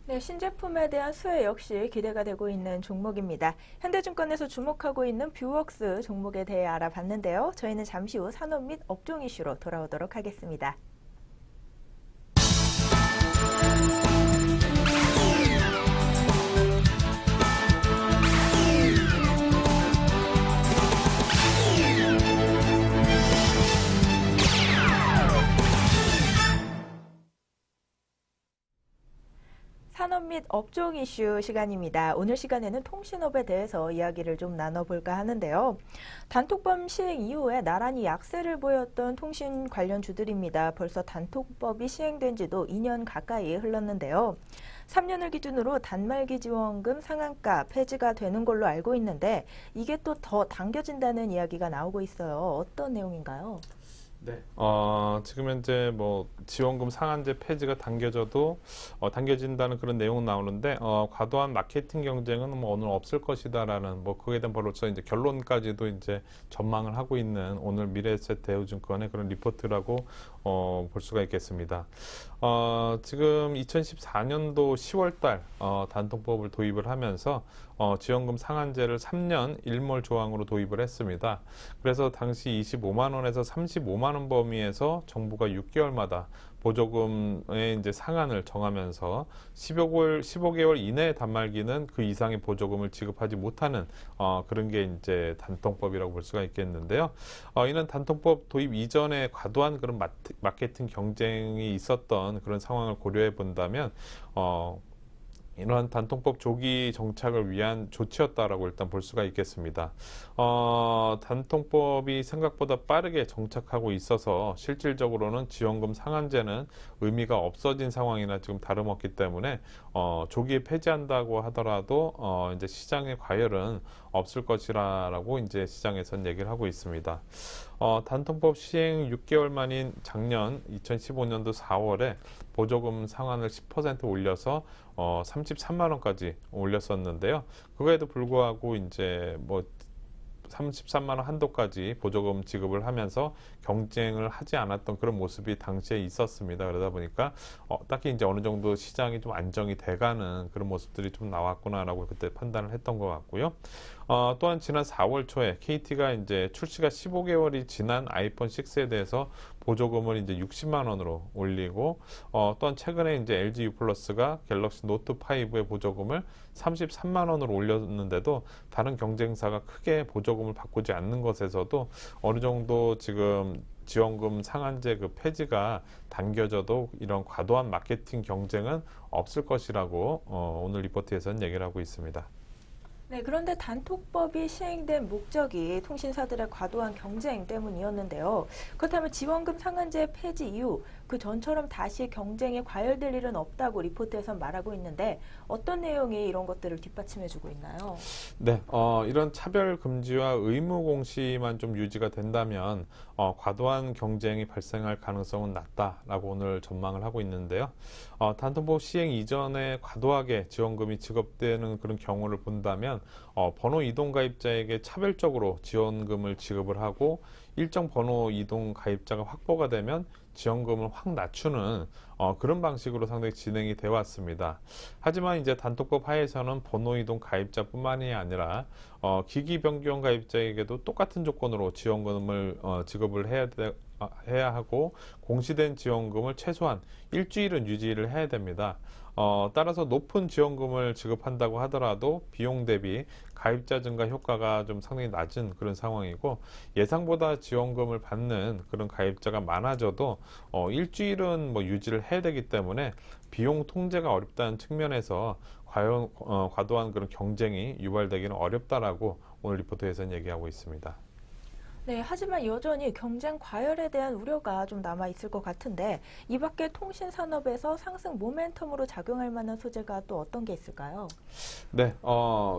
네, 신제품에 대한 수혜 역시 기대가 되고 있는 종목입니다. 현대증권에서 주목하고 있는 뷰웍스 종목에 대해 알아봤는데요. 저희는 잠시 후 산업 및 업종 이슈로 돌아오도록 하겠습니다. 산업 및 업종 이슈 시간입니다. 오늘 시간에는 통신업에 대해서 이야기를 좀 나눠볼까 하는데요. 단톡법 시행 이후에 나란히 약세를 보였던 통신 관련 주들입니다. 벌써 단톡법이 시행된 지도 2년 가까이 흘렀는데요. 3년을 기준으로 단말기 지원금 상한가 폐지가 되는 걸로 알고 있는데 이게 또 더 당겨진다는 이야기가 나오고 있어요. 어떤 내용인가요? 네. 지금 현재 뭐 지원금 상한제 폐지가 당겨진다는 그런 내용은 나오는데, 과도한 마케팅 경쟁은 뭐 오늘 없을 것이다라는 뭐 그에 대한 벌써 이제 결론까지도 이제 전망을 하고 있는 오늘 미래에셋 대우증권의 그런 리포트라고 볼 수가 있겠습니다. 지금 2014년도 10월달 단통법을 도입을 하면서 지원금 상한제를 3년 일몰 조항으로 도입을 했습니다. 그래서 당시 25만 원에서 35만 원 범위에서 정부가 6개월마다 보조금의 이제 상한을 정하면서 15개월 이내 단말기는 그 이상의 보조금을 지급하지 못하는 그런 게 이제 단통법이라고 볼 수가 있겠는데요. 이는 단통법 도입 이전에 과도한 그런 마케팅 경쟁이 있었던 그런 상황을 고려해 본다면 이러한 단통법 조기 정착을 위한 조치였다라고 일단 볼 수가 있겠습니다. 단통법이 생각보다 빠르게 정착하고 있어서 실질적으로는 지원금 상한제는 의미가 없어진 상황이나 지금 다름없기 때문에 조기에 폐지한다고 하더라도 이제 시장의 과열은 없을 것이라고 이제 시장에서는 얘기를 하고 있습니다. 단통법 시행 6개월 만인 작년 2015년도 4월에 보조금 상한을 10% 올려서 33만 원까지 올렸었는데요. 그거에도 불구하고 이제 뭐 33만 원 한도까지 보조금 지급을 하면서 경쟁을 하지 않았던 그런 모습이 당시에 있었습니다. 그러다 보니까 딱히 이제 어느 정도 시장이 좀 안정이 돼가는 그런 모습들이 좀 나왔구나라고 그때 판단을 했던 것 같고요. 또한 지난 4월 초에 KT가 이제 출시가 15개월이 지난 아이폰 6에 대해서 보조금을 이제 60만 원으로 올리고, 또한 최근에 이제 LG U 플러스가 갤럭시 노트 5의 보조금을 33만 원으로 올렸는데도 다른 경쟁사가 크게 보조금을 바꾸지 않는 것에서도 어느 정도 지금 지원금 상한제 그 폐지가 당겨져도 이런 과도한 마케팅 경쟁은 없을 것이라고 오늘 리포트에서는 얘기를 하고 있습니다. 네, 그런데 단톡법이 시행된 목적이 통신사들의 과도한 경쟁 때문이었는데요. 그렇다면 지원금 상한제 폐지 이후 그 전처럼 다시 경쟁에 과열될 일은 없다고 리포트에선 말하고 있는데 어떤 내용이 이런 것들을 뒷받침해주고 있나요? 네, 이런 차별 금지와 의무 공시만 좀 유지가 된다면 과도한 경쟁이 발생할 가능성은 낮다라고 오늘 전망을 하고 있는데요. 단통법 시행 이전에 과도하게 지원금이 지급되는 그런 경우를 본다면 번호 이동 가입자에게 차별적으로 지원금을 지급을 하고 일정 번호 이동 가입자가 확보가 되면 지원금을 확 낮추는 그런 방식으로 상당히 진행이 되어 왔습니다. 하지만 이제 단톡법 하에서는 번호 이동 가입자뿐만이 아니라 기기 변경 가입자에게도 똑같은 조건으로 지원금을 지급을 해야 하고 공시된 지원금을 최소한 일주일은 유지를 해야 됩니다. 따라서 높은 지원금을 지급한다고 하더라도 비용 대비 가입자 증가 효과가 좀 상당히 낮은 그런 상황이고 예상보다 지원금을 받는 그런 가입자가 많아져도 일주일은 뭐 유지를 해야 되기 때문에 비용 통제가 어렵다는 측면에서 과연 과도한 그런 경쟁이 유발되기는 어렵다라고 오늘 리포트에서는 얘기하고 있습니다. 네, 하지만 여전히 경쟁 과열에 대한 우려가 좀 남아 있을 것 같은데 이 밖에 통신 산업에서 상승 모멘텀으로 작용할 만한 소재가 또 어떤 게 있을까요? 네,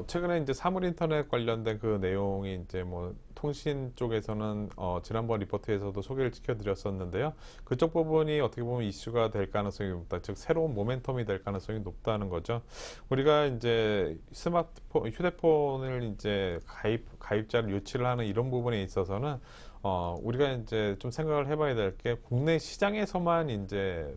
최근에 이제 사물 인터넷 관련된 그 내용이 이제 뭐 통신 쪽에서는 지난번 리포트에서도 소개를 시켜드렸었는데요. 그쪽 부분이 어떻게 보면 이슈가 될 가능성이 높다. 즉 새로운 모멘텀이 될 가능성이 높다는 거죠. 우리가 이제 스마트폰, 휴대폰을 이제 가입자를 유치를 하는 이런 부분에 있어서는 우리가 이제 좀 생각을 해봐야 될 게 국내 시장에서만 이제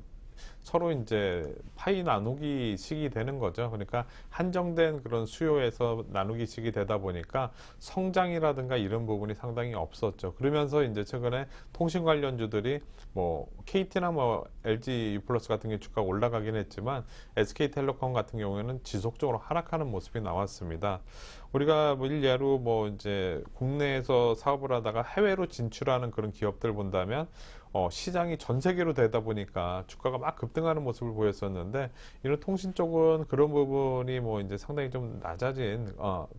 서로 이제 파이 나누기식이 되는 거죠. 그러니까 한정된 그런 수요에서 나누기식이 되다 보니까 성장이라든가 이런 부분이 상당히 없었죠. 그러면서 이제 최근에 통신 관련주들이 뭐 KT나 뭐 LG U+ 같은 게 주가가 올라가긴 했지만 SK텔레콤 같은 경우에는 지속적으로 하락하는 모습이 나왔습니다. 우리가 뭐 일례로 뭐 이제 국내에서 사업을 하다가 해외로 진출하는 그런 기업들 본다면 시장이 전 세계로 되다 보니까 주가가 막 급등하는 모습을 보였었는데 이런 통신 쪽은 그런 부분이 뭐 이제 상당히 좀 낮아진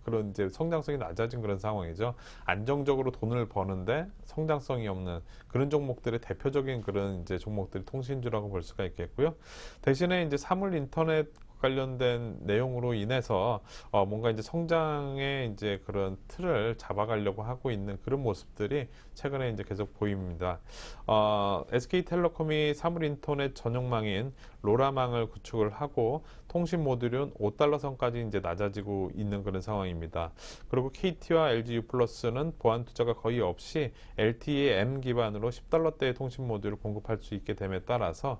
그런 이제 성장성이 낮아진 그런 상황이죠. 안정적으로 돈을 버는데 성장성이 없는 그런 종목들의 대표적인 그런 이제 종목들이 통신주라고 볼 수가 있겠고요. 대신에 이제 사물 인터넷 관련된 내용으로 인해서 뭔가 이제 성장의 이제 그런 틀을 잡아가려고 하고 있는 그런 모습들이 최근에 이제 계속 보입니다. SK텔레콤이 사물인터넷 전용망인 로라망을 구축을 하고 통신 모듈은 $5 선까지 이제 낮아지고 있는 그런 상황입니다. 그리고 KT와 LG U+는 보안 투자가 거의 없이 LTE M 기반으로 $10대의 통신 모듈을 공급할 수 있게 됨에 따라서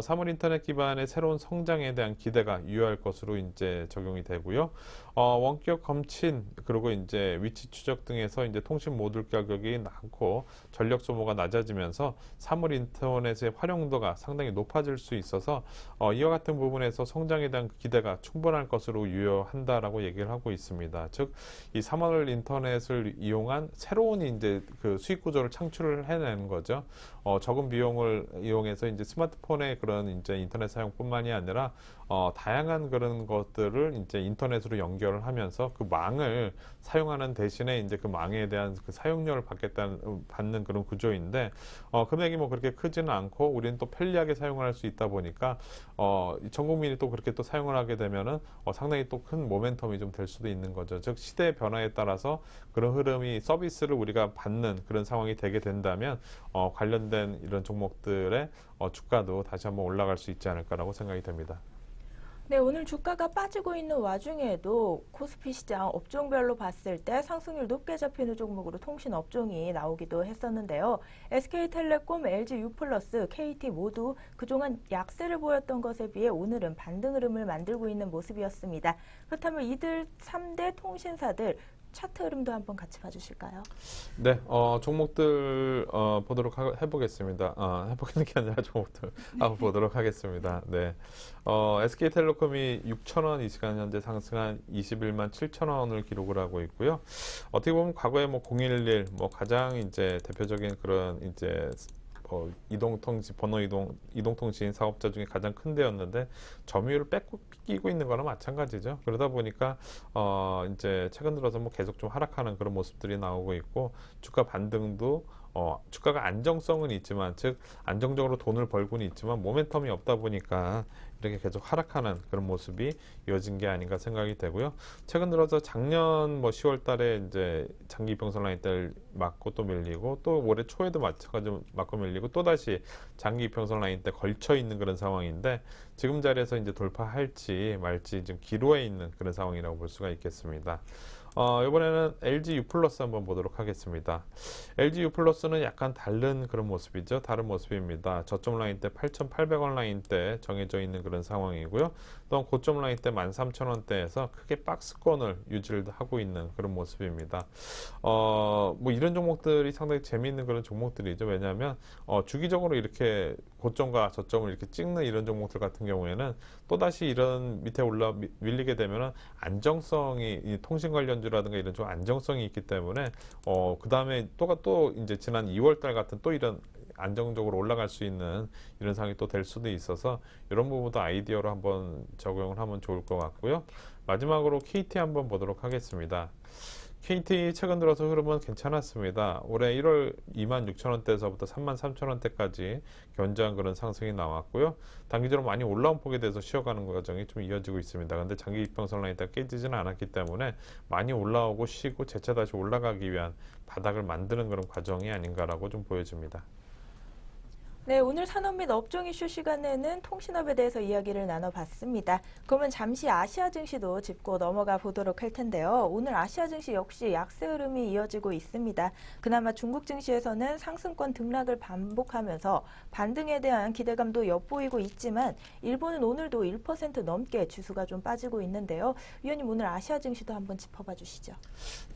사물 인터넷 기반의 새로운 성장에 대한 기대가 유효할 것으로 이제 적용이 되고요. 원격 검침 그리고 이제 위치 추적 등에서 이제 통신 모듈 가격이 낮고 전력 소모가 낮아지면서 사물 인터넷의 활용도가 상당히 높아질 수 있어서 이와 같은 부분에서 성장에 대한 기대가 충분할 것으로 유효한다라고 얘기를 하고 있습니다. 즉, 이 사물 인터넷을 이용한 새로운 이제 그 수익 구조를 창출을 해내는 거죠. 적은 비용을 이용해서 이제 스마트폰의 그런 이제 인터넷 사용뿐만이 아니라 다양한 그런 것들을 이제 인터넷으로 연결을 하면서 그 망을 사용하는 대신에 이제 그 망에 대한 그 사용료를 받는 그런 구조인데 금액이 뭐 그렇게 크지는 않고 우리는 또 편리하게 사용을 할 수 있다 보니까 전 국민이 또 그렇게 또 사용을 하게 되면은 상당히 또 큰 모멘텀이 좀 될 수도 있는 거죠. 즉 시대의 변화에 따라서 그런 흐름이 서비스를 우리가 받는 그런 상황이 되게 된다면 관련된 이런 종목들의 주가도 다시 한번 올라갈 수 있지 않을까라고 생각이 됩니다. 네, 오늘 주가가 빠지고 있는 와중에도 코스피 시장 업종별로 봤을 때 상승률 높게 잡히는 종목으로 통신 업종이 나오기도 했었는데요. SK텔레콤, LG U+, KT 모두 그동안 약세를 보였던 것에 비해 오늘은 반등 흐름을 만들고 있는 모습이었습니다. 그렇다면 이들 3대 통신사들 차트 흐름도 한번 같이 봐주실까요? 네, 종목들 보도록 해보겠습니다. 해보겠는 게 아니라 종목들 한번 보도록 하겠습니다. 네, SK텔레콤이 6,000원 이 시간 현재 상승한 21만 7천원을 기록을 하고 있고요. 어떻게 보면 과거에 뭐 011 뭐 가장 이제 대표적인 그런 이제 이동통신 사업자 중에 가장 큰 데였는데 점유율을 뺏기고 있는 거나 마찬가지죠. 그러다 보니까 이제 최근 들어서 뭐 계속 좀 하락하는 그런 모습들이 나오고 있고 주가 반등도 주가가 안정성은 있지만, 즉 안정적으로 돈을 벌고는 있지만 모멘텀이 없다 보니까 이렇게 계속 하락하는 그런 모습이 이어진 게 아닌가 생각이 되고요. 최근 들어서 작년 뭐 10월 달에 이제 장기 이평선 라인 때 맞고 또 밀리고, 또 올해 초에도 마찬가지로 맞고 밀리고, 또 다시 장기 이평선 라인 때 걸쳐 있는 그런 상황인데, 지금 자리에서 이제 돌파할지 말지 지금 기로에 있는 그런 상황이라고 볼 수가 있겠습니다. 이번에는 LG U 플러스 한번 보도록 하겠습니다. LG U 플러스는 약간 다른 그런 모습이죠. 다른 모습입니다. 저점 라인 때 8,800원 라인 때 정해져 있는 그런 상황이고요. 또 고점 라인 때 13,000원대에서 크게 박스권을 유지를 하고 있는 그런 모습입니다. 뭐 이런 종목들이 상당히 재미있는 그런 종목들이죠. 왜냐하면 주기적으로 이렇게 고점과 저점을 이렇게 찍는 이런 종목들 같은 경우에는 또다시 이런 밑에 밀리게 되면은 안정성이, 이 통신 관련주라든가 이런 좀 안정성이 있기 때문에 그 다음에 또 이제 지난 2월 달 같은 또 이런 안정적으로 올라갈 수 있는 이런 상황이 또 될 수도 있어서 이런 부분도 아이디어로 한번 적용을 하면 좋을 것 같고요. 마지막으로 KT 한번 보도록 하겠습니다. KT 최근 들어서 흐름은 괜찮았습니다. 올해 1월 26,000원대에서부터 33,000원대까지 견조한 그런 상승이 나왔고요. 단기적으로 많이 올라온 폭에 대해서 쉬어가는 과정이 좀 이어지고 있습니다. 근데 장기 이평선 라인이 깨지지는 않았기 때문에 많이 올라오고 쉬고 재차 다시 올라가기 위한 바닥을 만드는 그런 과정이 아닌가라고 좀 보여집니다. 네, 오늘 산업 및 업종 이슈 시간에는 통신업에 대해서 이야기를 나눠봤습니다. 그러면 잠시 아시아 증시도 짚고 넘어가 보도록 할 텐데요. 오늘 아시아 증시 역시 약세 흐름이 이어지고 있습니다. 그나마 중국 증시에서는 상승권 등락을 반복하면서 반등에 대한 기대감도 엿보이고 있지만 일본은 오늘도 1% 넘게 지수가 좀 빠지고 있는데요. 위원님, 오늘 아시아 증시도 한번 짚어봐 주시죠.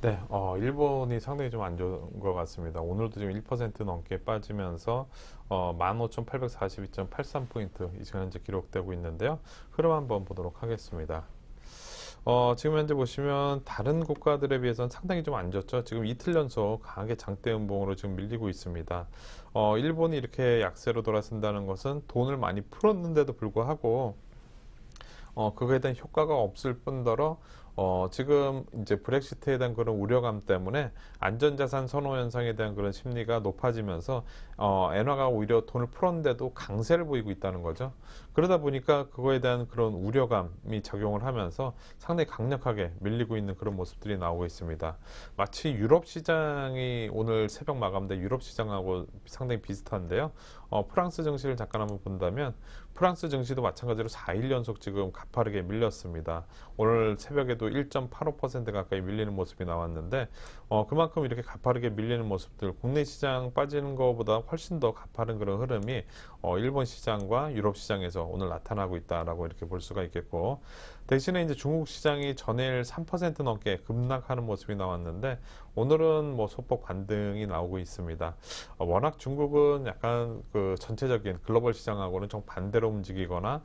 네, 일본이 상당히 좀 안 좋은 것 같습니다. 오늘도 지금 1% 넘게 빠지면서 15,842.83포인트 이 시간 현재 기록되고 있는데요. 흐름 한번 보도록 하겠습니다. 지금 현재 보시면 다른 국가들에 비해서는 상당히 좀 안 좋죠. 지금 이틀 연속 강하게 장대 음봉으로 지금 밀리고 있습니다. 일본이 이렇게 약세로 돌아선다는 것은 돈을 많이 풀었는데도 불구하고 그거에 대한 효과가 없을 뿐더러 지금 이제 브렉시트에 대한 그런 우려감 때문에 안전자산 선호 현상에 대한 그런 심리가 높아지면서 엔화가 오히려 돈을 풀었는데도 강세를 보이고 있다는 거죠. 그러다 보니까 그거에 대한 그런 우려감이 작용을 하면서 상당히 강력하게 밀리고 있는 그런 모습들이 나오고 있습니다. 마치 유럽 시장이 오늘 새벽 마감돼 유럽 시장하고 상당히 비슷한데요. 프랑스 증시를 잠깐 한번 본다면 프랑스 증시도 마찬가지로 4일 연속 지금 가파르게 밀렸습니다. 오늘 새벽에도 1.85% 가까이 밀리는 모습이 나왔는데 그만큼 이렇게 가파르게 밀리는 모습들, 국내 시장 빠지는 것보다 훨씬 더 가파른 그런 흐름이 일본 시장과 유럽 시장에서 오늘 나타나고 있다라고 이렇게 볼 수가 있겠고, 대신에 이제 중국 시장이 전일 3% 넘게 급락하는 모습이 나왔는데 오늘은 뭐 소폭 반등이 나오고 있습니다. 워낙 중국은 약간 그 전체적인 글로벌 시장하고는 좀 반대로 움직이거나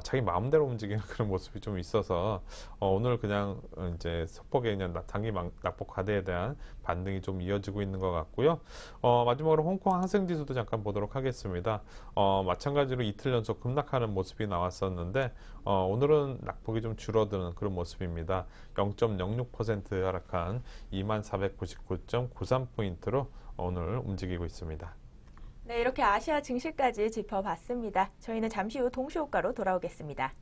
자기 마음대로 움직이는 그런 모습이 좀 있어서 오늘 그냥 이제 소폭의 그냥 단기 낙폭 과대에 대한 반등이 좀 이어지고 있는 것 같고요. 마지막으로 홍콩 항생지수도 잠깐 보도록 하겠습니다. 마찬가지로 이틀 연속 급락하는 모습이 나왔었는데 오늘은 낙폭이 좀 줄어드는 그런 모습입니다. 0.06% 하락한 2499.93포인트로 오늘 움직이고 있습니다. 네, 이렇게 아시아 증시까지 짚어봤습니다. 저희는 잠시 후 동시효과로 돌아오겠습니다.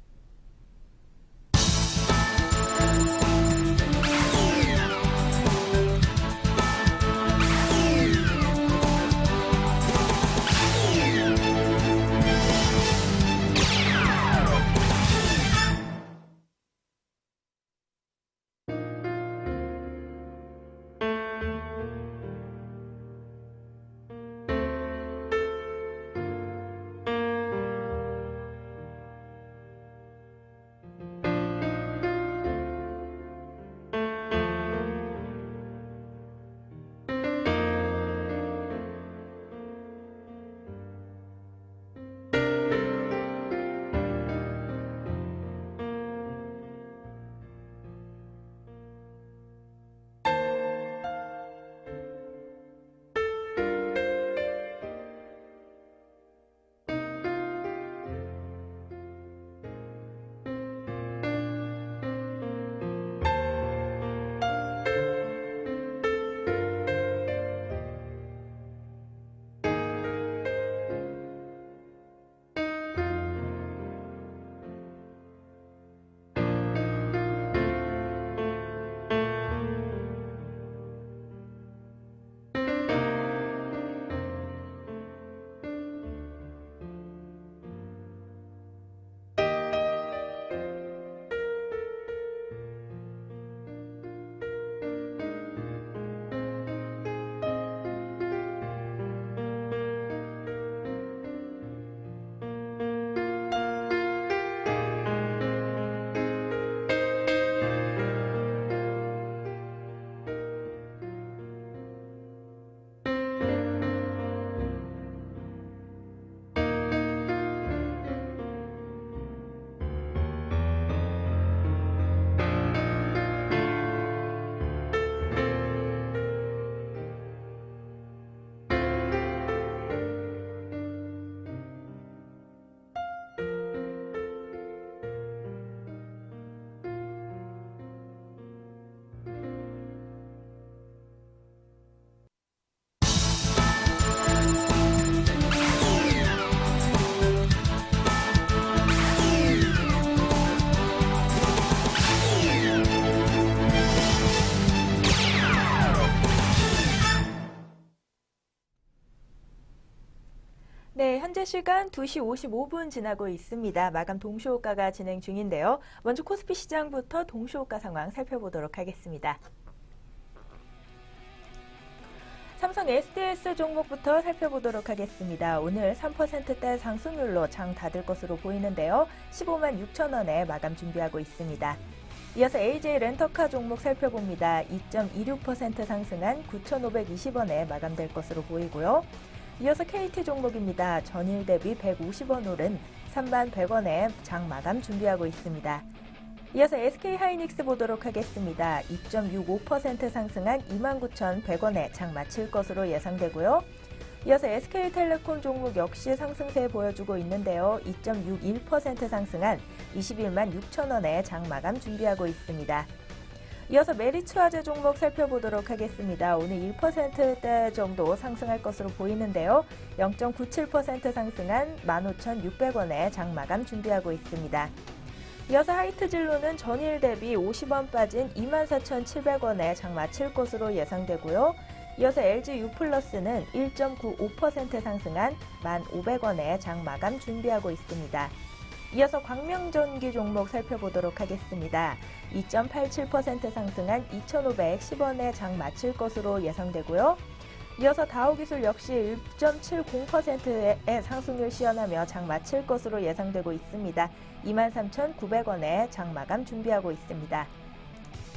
현재 시간 2시 55분 지나고 있습니다. 마감 동시호가가 진행 중인데요. 먼저 코스피 시장부터 동시호가 상황 살펴보도록 하겠습니다. 삼성 SDS 종목부터 살펴보도록 하겠습니다. 오늘 3%대 상승률로 장 닫을 것으로 보이는데요. 15만 6천 원에 마감 준비하고 있습니다. 이어서 AJ 렌터카 종목 살펴봅니다. 2.26% 상승한 9,520원에 마감될 것으로 보이고요. 이어서 KT 종목입니다. 전일 대비 150원 오른 3만 100원에 장 마감 준비하고 있습니다. 이어서 SK하이닉스 보도록 하겠습니다. 2.65% 상승한 29,100원에 장 마칠 것으로 예상되고요. 이어서 SK텔레콤 종목 역시 상승세 보여주고 있는데요. 2.61% 상승한 21만 6천 원에 장 마감 준비하고 있습니다. 이어서 메리츠화재 종목 살펴보도록 하겠습니다. 오늘 1%대 정도 상승할 것으로 보이는데요. 0.97% 상승한 15,600원에 장 마감 준비하고 있습니다. 이어서 하이트진로는 전일 대비 50원 빠진 24,700원에 장 마칠 것으로 예상되고요. 이어서 LG유플러스는 1.95% 상승한 1,500원에 장 마감 준비하고 있습니다. 이어서 광명전기 종목 살펴보도록 하겠습니다. 2.87% 상승한 2,510원에 장 마칠 것으로 예상되고요. 이어서 다우기술 역시 1.70%의 상승률 시현하며 장 마칠 것으로 예상되고 있습니다. 23,900원에 장 마감 준비하고 있습니다.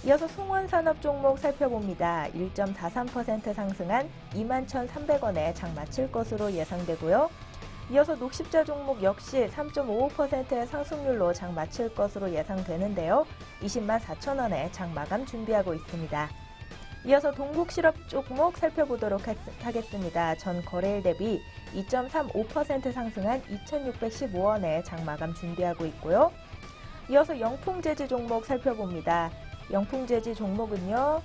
이어서 송원산업 종목 살펴봅니다. 1.43% 상승한 21,300원에 장 마칠 것으로 예상되고요. 이어서 녹십자 종목 역시 3.55%의 상승률로 장 마칠 것으로 예상되는데요. 20만 4천 원에 장 마감 준비하고 있습니다. 이어서 동국실업 종목 살펴보도록 하겠습니다. 전 거래일 대비 2.35% 상승한 2,615원에 장 마감 준비하고 있고요. 이어서 영풍재지 종목 살펴봅니다. 영풍재지 종목은요.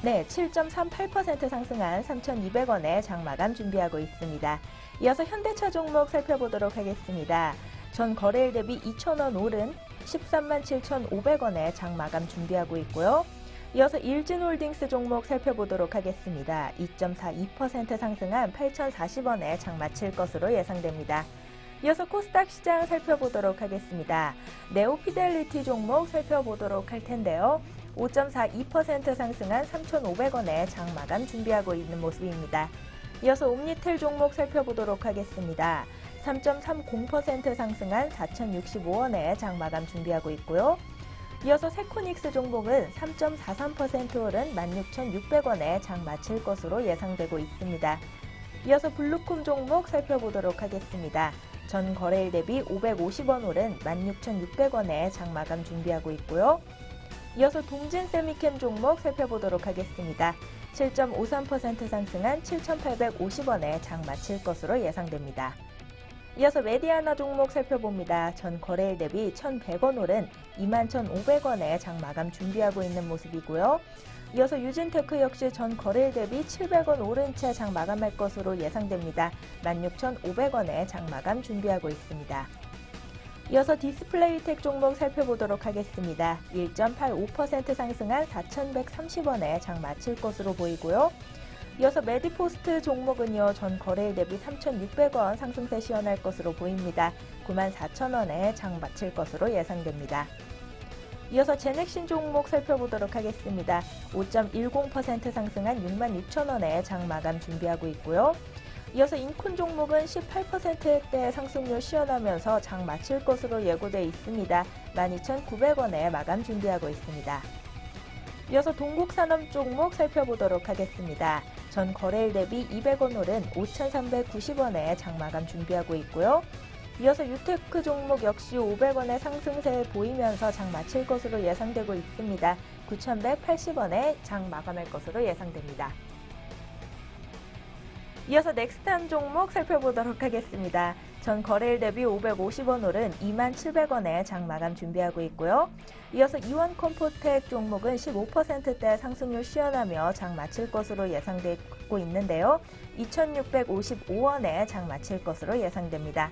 7.38% 상승한 3,200원에 장 마감 준비하고 있습니다. 이어서 현대차 종목 살펴보도록 하겠습니다. 전 거래일 대비 2,000원 오른 13만 7,500원에 장 마감 준비하고 있고요. 이어서 일진홀딩스 종목 살펴보도록 하겠습니다. 2.42% 상승한 8,040원에 장 마칠 것으로 예상됩니다. 이어서 코스닥 시장 살펴보도록 하겠습니다. 네오피델리티 종목 살펴보도록 할 텐데요. 5.42% 상승한 3,500원에 장 마감 준비하고 있는 모습입니다. 이어서 옴니텔 종목 살펴보도록 하겠습니다. 3.30% 상승한 4,065원에 장 마감 준비하고 있고요. 이어서 세코닉스 종목은 3.43% 오른 16,600원에 장 마칠 것으로 예상되고 있습니다. 이어서 블루콤 종목 살펴보도록 하겠습니다. 전 거래일 대비 550원 오른 16,600원에 장 마감 준비하고 있고요. 이어서 동진세미캠 종목 살펴보도록 하겠습니다. 7.53% 상승한 7,850원에 장 마칠 것으로 예상됩니다. 이어서 메디아나 종목 살펴봅니다. 전 거래일 대비 1,100원 오른 21,500원에 장 마감 준비하고 있는 모습이고요. 이어서 유진테크 역시 전 거래일 대비 700원 오른 채 장 마감할 것으로 예상됩니다. 16,500원에 장 마감 준비하고 있습니다. 이어서 디스플레이텍 종목 살펴보도록 하겠습니다. 1.85% 상승한 4,130원에 장 마칠 것으로 보이고요. 이어서 메디포스트 종목은요. 전 거래일 대비 3,600원 상승세 시현할 것으로 보입니다. 94,000원에 장 마칠 것으로 예상됩니다. 이어서 제넥신 종목 살펴보도록 하겠습니다. 5.10% 상승한 66,000원에 장 마감 준비하고 있고요. 이어서 인콘 종목은 18%대 상승률 시현하면서 장 마칠 것으로 예고돼 있습니다. 12,900원에 마감 준비하고 있습니다. 이어서 동국산업 종목 살펴보도록 하겠습니다. 전 거래일 대비 200원 오른 5,390원에 장 마감 준비하고 있고요. 이어서 유테크 종목 역시 500원의 상승세 보이면서 장 마칠 것으로 예상되고 있습니다. 9,180원에 장 마감할 것으로 예상됩니다. 이어서 넥스탄 종목 살펴보도록 하겠습니다. 전 거래일 대비 550원 오른 27,000원에 장 마감 준비하고 있고요. 이어서 이원컴포텍 종목은 15%대 상승률 시현하며 장 마칠 것으로 예상되고 있는데요. 2,655원에 장 마칠 것으로 예상됩니다.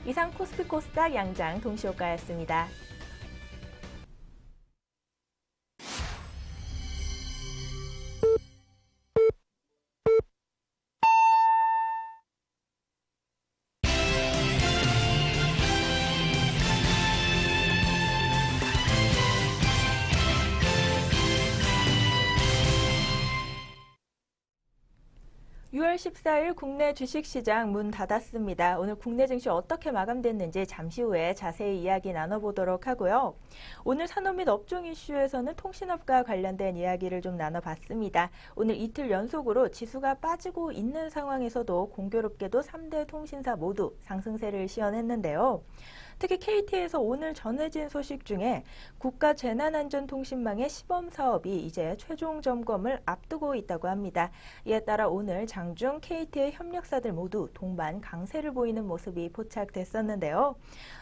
이상 코스피 코스닥 양장 동시효과였습니다. 6월 14일 국내 주식시장 문 닫았습니다. 오늘 국내 증시 어떻게 마감됐는지 잠시 후에 자세히 이야기 나눠보도록 하고요. 오늘 산업 및 업종 이슈에서는 통신업과 관련된 이야기를 좀 나눠봤습니다. 오늘 이틀 연속으로 지수가 빠지고 있는 상황에서도 공교롭게도 3대 통신사 모두 상승세를 시현했는데요. 특히 KT에서 오늘 전해진 소식 중에 국가재난안전통신망의 시범 사업이 이제 최종 점검을 앞두고 있다고 합니다. 이에 따라 오늘 장중 KT의 협력사들 모두 동반 강세를 보이는 모습이 포착됐었는데요.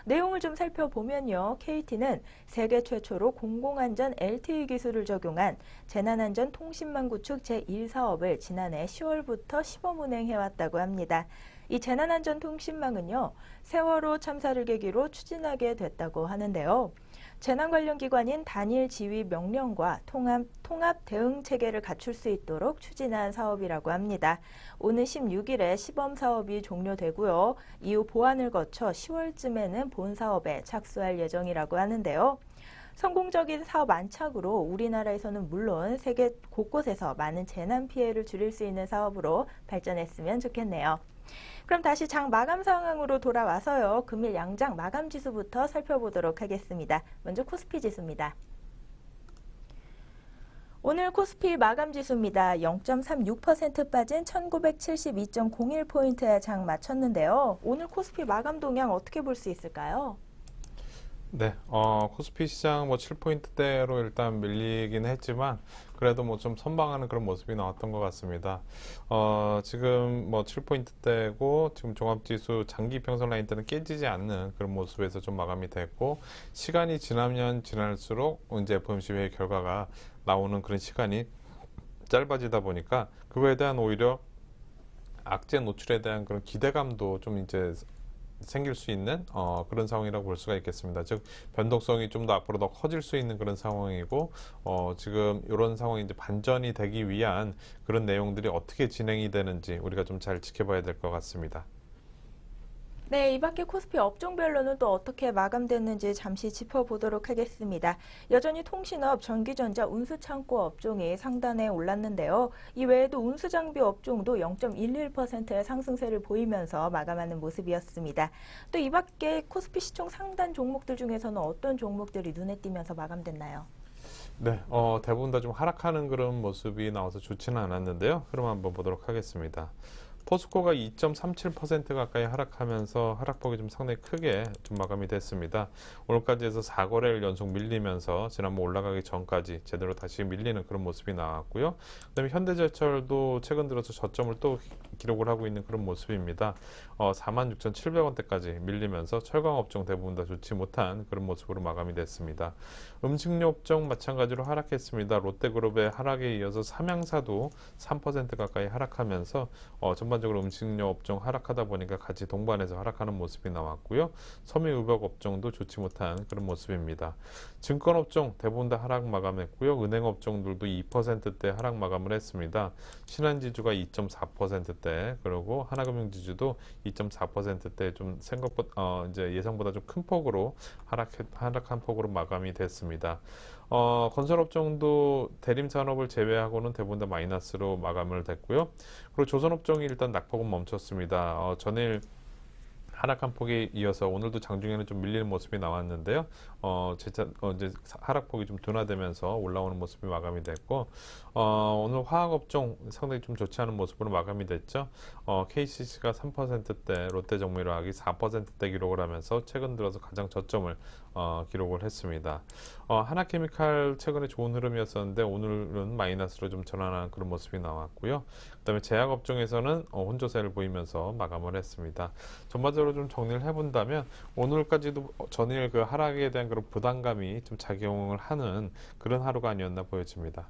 내용을 좀 살펴보면요. KT는 세계 최초로 공공안전 LTE 기술을 적용한 재난안전통신망 구축 제1사업을 지난해 10월부터 시범 운행해왔다고 합니다. 이 재난안전통신망은요, 세월호 참사를 계기로 추진하게 됐다고 하는데요. 재난 관련 기관인 단일 지휘 명령과 통합 대응 체계를 갖출 수 있도록 추진한 사업이라고 합니다. 오는 16일에 시범 사업이 종료되고요. 이후 보완을 거쳐 10월쯤에는 본 사업에 착수할 예정이라고 하는데요. 성공적인 사업 안착으로 우리나라에서는 물론 세계 곳곳에서 많은 재난 피해를 줄일 수 있는 사업으로 발전했으면 좋겠네요. 그럼 다시 장 마감 상황으로 돌아와서요. 금일 양장 마감 지수부터 살펴보도록 하겠습니다. 먼저 코스피 지수입니다. 오늘 코스피 마감 지수입니다. 0.36% 빠진 1972.01포인트에 장 마쳤는데요. 오늘 코스피 마감 동향 어떻게 볼 수 있을까요? 네, 코스피 시장 7포인트대로 일단 밀리긴 했지만 그래도 좀 선방하는 그런 모습이 나왔던 것 같습니다. 지금 7포인트대고 지금 종합지수 장기 평선 라인 때는 깨지지 않는 그런 모습에서 좀 마감이 됐고, 시간이 지나면 지날수록 이제 FOMC 회의 결과가 나오는 그런 시간이 짧아지다 보니까 그거에 대한 오히려 악재 노출에 대한 그런 기대감도 좀 이제 생길 수 있는 그런 상황이라고 볼 수가 있겠습니다. 즉 변동성이 좀 더 앞으로 더 커질 수 있는 그런 상황이고, 지금 이런 상황이 이제 반전이 되기 위한 그런 내용들이 어떻게 진행이 되는지 우리가 좀 잘 지켜봐야 될 것 같습니다. 네, 이 밖에 코스피 업종별로는 또 어떻게 마감됐는지 잠시 짚어보도록 하겠습니다. 여전히 통신업, 전기전자, 운수창고 업종이 상단에 올랐는데요. 이 외에도 운수장비 업종도 0.11%의 상승세를 보이면서 마감하는 모습이었습니다. 또 이 밖에 코스피 시총 상단 종목들 중에서는 어떤 종목들이 눈에 띄면서 마감됐나요? 네, 대부분 다 좀 하락하는 그런 모습이 나와서 좋지는 않았는데요. 그럼 한번 보도록 하겠습니다. 포스코가 2.37% 가까이 하락하면서 하락폭이 좀 상당히 크게 좀 마감이 됐습니다. 오늘까지 해서 4거래일 연속 밀리면서 지난번 올라가기 전까지 제대로 다시 밀리는 그런 모습이 나왔고요. 그다음에 현대제철도 최근 들어서 저점을 또 기록을 하고 있는 그런 모습입니다. 46,700원대까지 밀리면서 철강업종 대부분 다 좋지 못한 그런 모습으로 마감이 됐습니다. 음식료 업종 마찬가지로 하락했습니다. 롯데그룹의 하락에 이어서 삼양사도 3% 가까이 하락하면서 전반적으로 음식료 업종 하락하다 보니까 같이 동반해서 하락하는 모습이 나왔고요. 섬유의복 업종도 좋지 못한 그런 모습입니다. 증권 업종 대부분 다 하락 마감했고요. 은행 업종들도 2%대 하락 마감을 했습니다. 신한지주가 2.4%대, 그리고 하나금융지주도 2.4%대 좀 생각보다 이제 예상보다 좀 큰 폭으로 하락한 폭으로 마감이 됐습니다. 건설업종도 대림산업을 제외하고는 대부분 다 마이너스로 마감을 됐고요. 그리고 조선업종이 일단 낙폭은 멈췄습니다. 전일 하락한 폭에 이어서 오늘도 장중에는 좀 밀리는 모습이 나왔는데요. 이제 하락폭이 좀 둔화되면서 올라오는 모습이 마감이 됐고, 오늘 화학업종 상당히 좀 좋지 않은 모습으로 마감이 됐죠. KCC가 3%대, 롯데정밀화학이 4%대 기록을 하면서 최근 들어서 가장 저점을 기록을 했습니다. 하나케미칼 최근에 좋은 흐름이었었는데 오늘은 마이너스로 좀 전환하는 그런 모습이 나왔고요. 그다음에 제약업종에서는 혼조세를 보이면서 마감을 했습니다. 전반적으로 좀 정리를 해본다면 오늘까지도 전일 그 하락에 대한 그런 부담감이 좀 작용을 하는 그런 하루가 아니었나 보여집니다.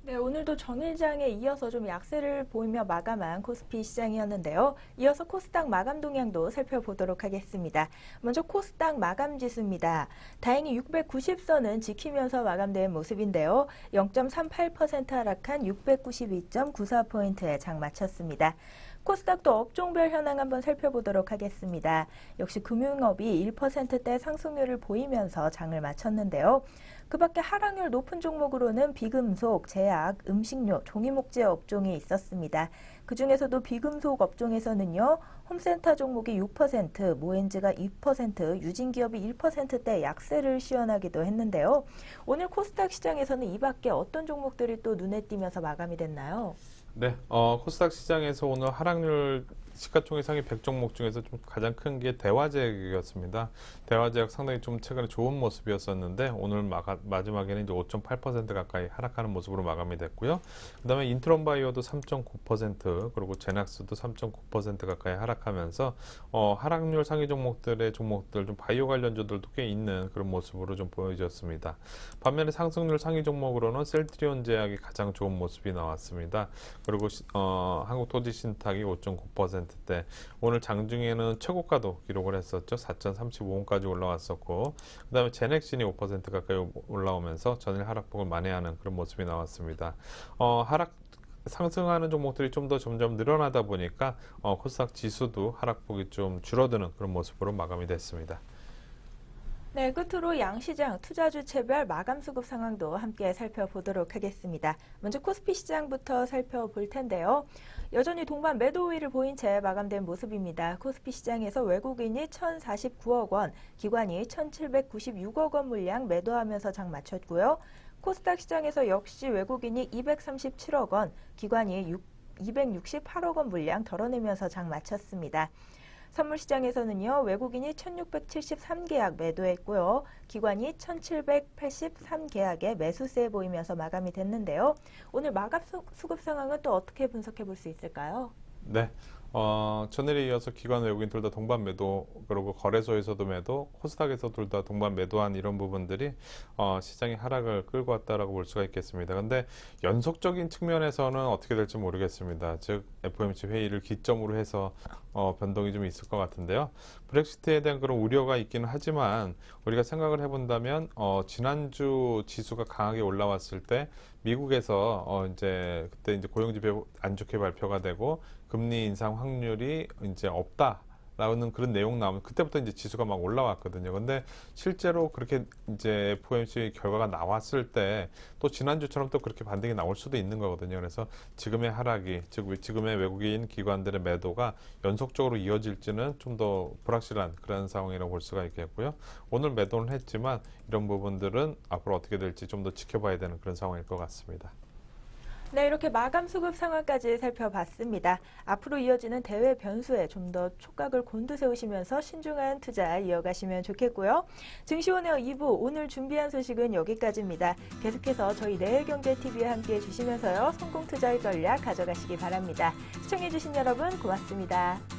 네, 오늘도 전일장에 이어서 좀 약세를 보이며 마감한 코스피 시장이었는데요. 이어서 코스닥 마감 동향도 살펴보도록 하겠습니다. 먼저 코스닥 마감 지수입니다. 다행히 690선은 지키면서 마감된 모습인데요. 0.38% 하락한 692.94포인트에 장 마쳤습니다. 코스닥도 업종별 현황 한번 살펴보도록 하겠습니다. 역시 금융업이 1%대 상승률을 보이면서 장을 마쳤는데요. 그 밖에 하락률 높은 종목으로는 비금속, 제약, 음식료, 종이목재 업종이 있었습니다. 그중에서도 비금속 업종에서는요. 홈센터 종목이 6%, 모엔즈가 2%, 유진기업이 1%대 약세를 시현하기도 했는데요. 오늘 코스닥 시장에서는 이 밖에 어떤 종목들이 또 눈에 띄면서 마감이 됐나요? 네, 코스닥 시장에서 오늘 하락률 시가총액 상위 100종목 중에서 좀 가장 큰 게 대화제약이었습니다. 대화제약 상당히 좀 최근에 좋은 모습이었었는데 오늘 마지막에는 이제 5.8% 가까이 하락하는 모습으로 마감이 됐고요. 그다음에 인트론바이오도 3.9% 그리고 제낙스도 3.9% 가까이 하락하면서 하락률 상위 종목들 좀 바이오 관련주들도 꽤 있는 그런 모습으로 좀 보여졌습니다. 반면에 상승률 상위 종목으로는 셀트리온 제약이 가장 좋은 모습이 나왔습니다. 그리고 한국토지신탁이 5.9%대 오늘 장중에는 최고가도 기록을 했었죠. 4.35원까지 올라왔었고 그 다음에 제넥신이 5% 가까이 올라오면서 전일 하락폭을 만회하는 그런 모습이 나왔습니다. 상승하는 종목들이 좀 더 점점 늘어나다 보니까 코스닥 지수도 하락폭이 좀 줄어드는 그런 모습으로 마감이 됐습니다. 네, 끝으로 양시장 투자주 체별 마감 수급 상황도 함께 살펴보도록 하겠습니다. 먼저 코스피 시장부터 살펴볼 텐데요. 여전히 동반 매도 우위를 보인 채 마감된 모습입니다. 코스피 시장에서 외국인이 1,049억 원, 기관이 1,796억 원 물량 매도하면서 장 마쳤고요. 코스닥 시장에서 역시 외국인이 237억 원, 기관이 268억 원 물량 덜어내면서 장 마쳤습니다. 선물시장에서는요. 외국인이 1673계약 매도했고요. 기관이 1783계약에 매수세 보이면서 마감이 됐는데요. 오늘 마감 수급 상황은 또 어떻게 분석해 볼 수 있을까요? 네. 전일에 이어서 기관 외국인 둘 다 동반 매도 그리고 거래소에서도 매도 코스닥에서 둘 다 동반 매도한 이런 부분들이 시장의 하락을 끌고 왔다라고 볼 수가 있겠습니다. 근데 연속적인 측면에서는 어떻게 될지 모르겠습니다. 즉 FOMC 회의를 기점으로 해서 변동이 좀 있을 것 같은데요. 브렉시트에 대한 그런 우려가 있기는 하지만 우리가 생각을 해본다면 지난주 지수가 강하게 올라왔을 때 미국에서 이제 그때 이제 고용지표 안 좋게 발표가 되고 금리 인상 확률이 이제 없다라는 그런 내용 나오면 그때부터 이제 지수가 막 올라왔거든요. 근데 실제로 그렇게 이제 FOMC 결과가 나왔을 때 또 지난주처럼 또 그렇게 반등이 나올 수도 있는 거거든요. 그래서 지금의 하락이 즉 지금의 외국인 기관들의 매도가 연속적으로 이어질지는 좀 더 불확실한 그런 상황이라고 볼 수가 있겠고요. 오늘 매도는 했지만 이런 부분들은 앞으로 어떻게 될지 좀 더 지켜봐야 되는 그런 상황일 것 같습니다. 네, 이렇게 마감 수급 상황까지 살펴봤습니다. 앞으로 이어지는 대외 변수에 좀 더 촉각을 곤두세우시면서 신중한 투자 이어가시면 좋겠고요. 증시원의 2부 오늘 준비한 소식은 여기까지입니다. 계속해서 저희 내일경제TV에 함께해 주시면서요. 성공 투자의 전략 가져가시기 바랍니다. 시청해주신 여러분 고맙습니다.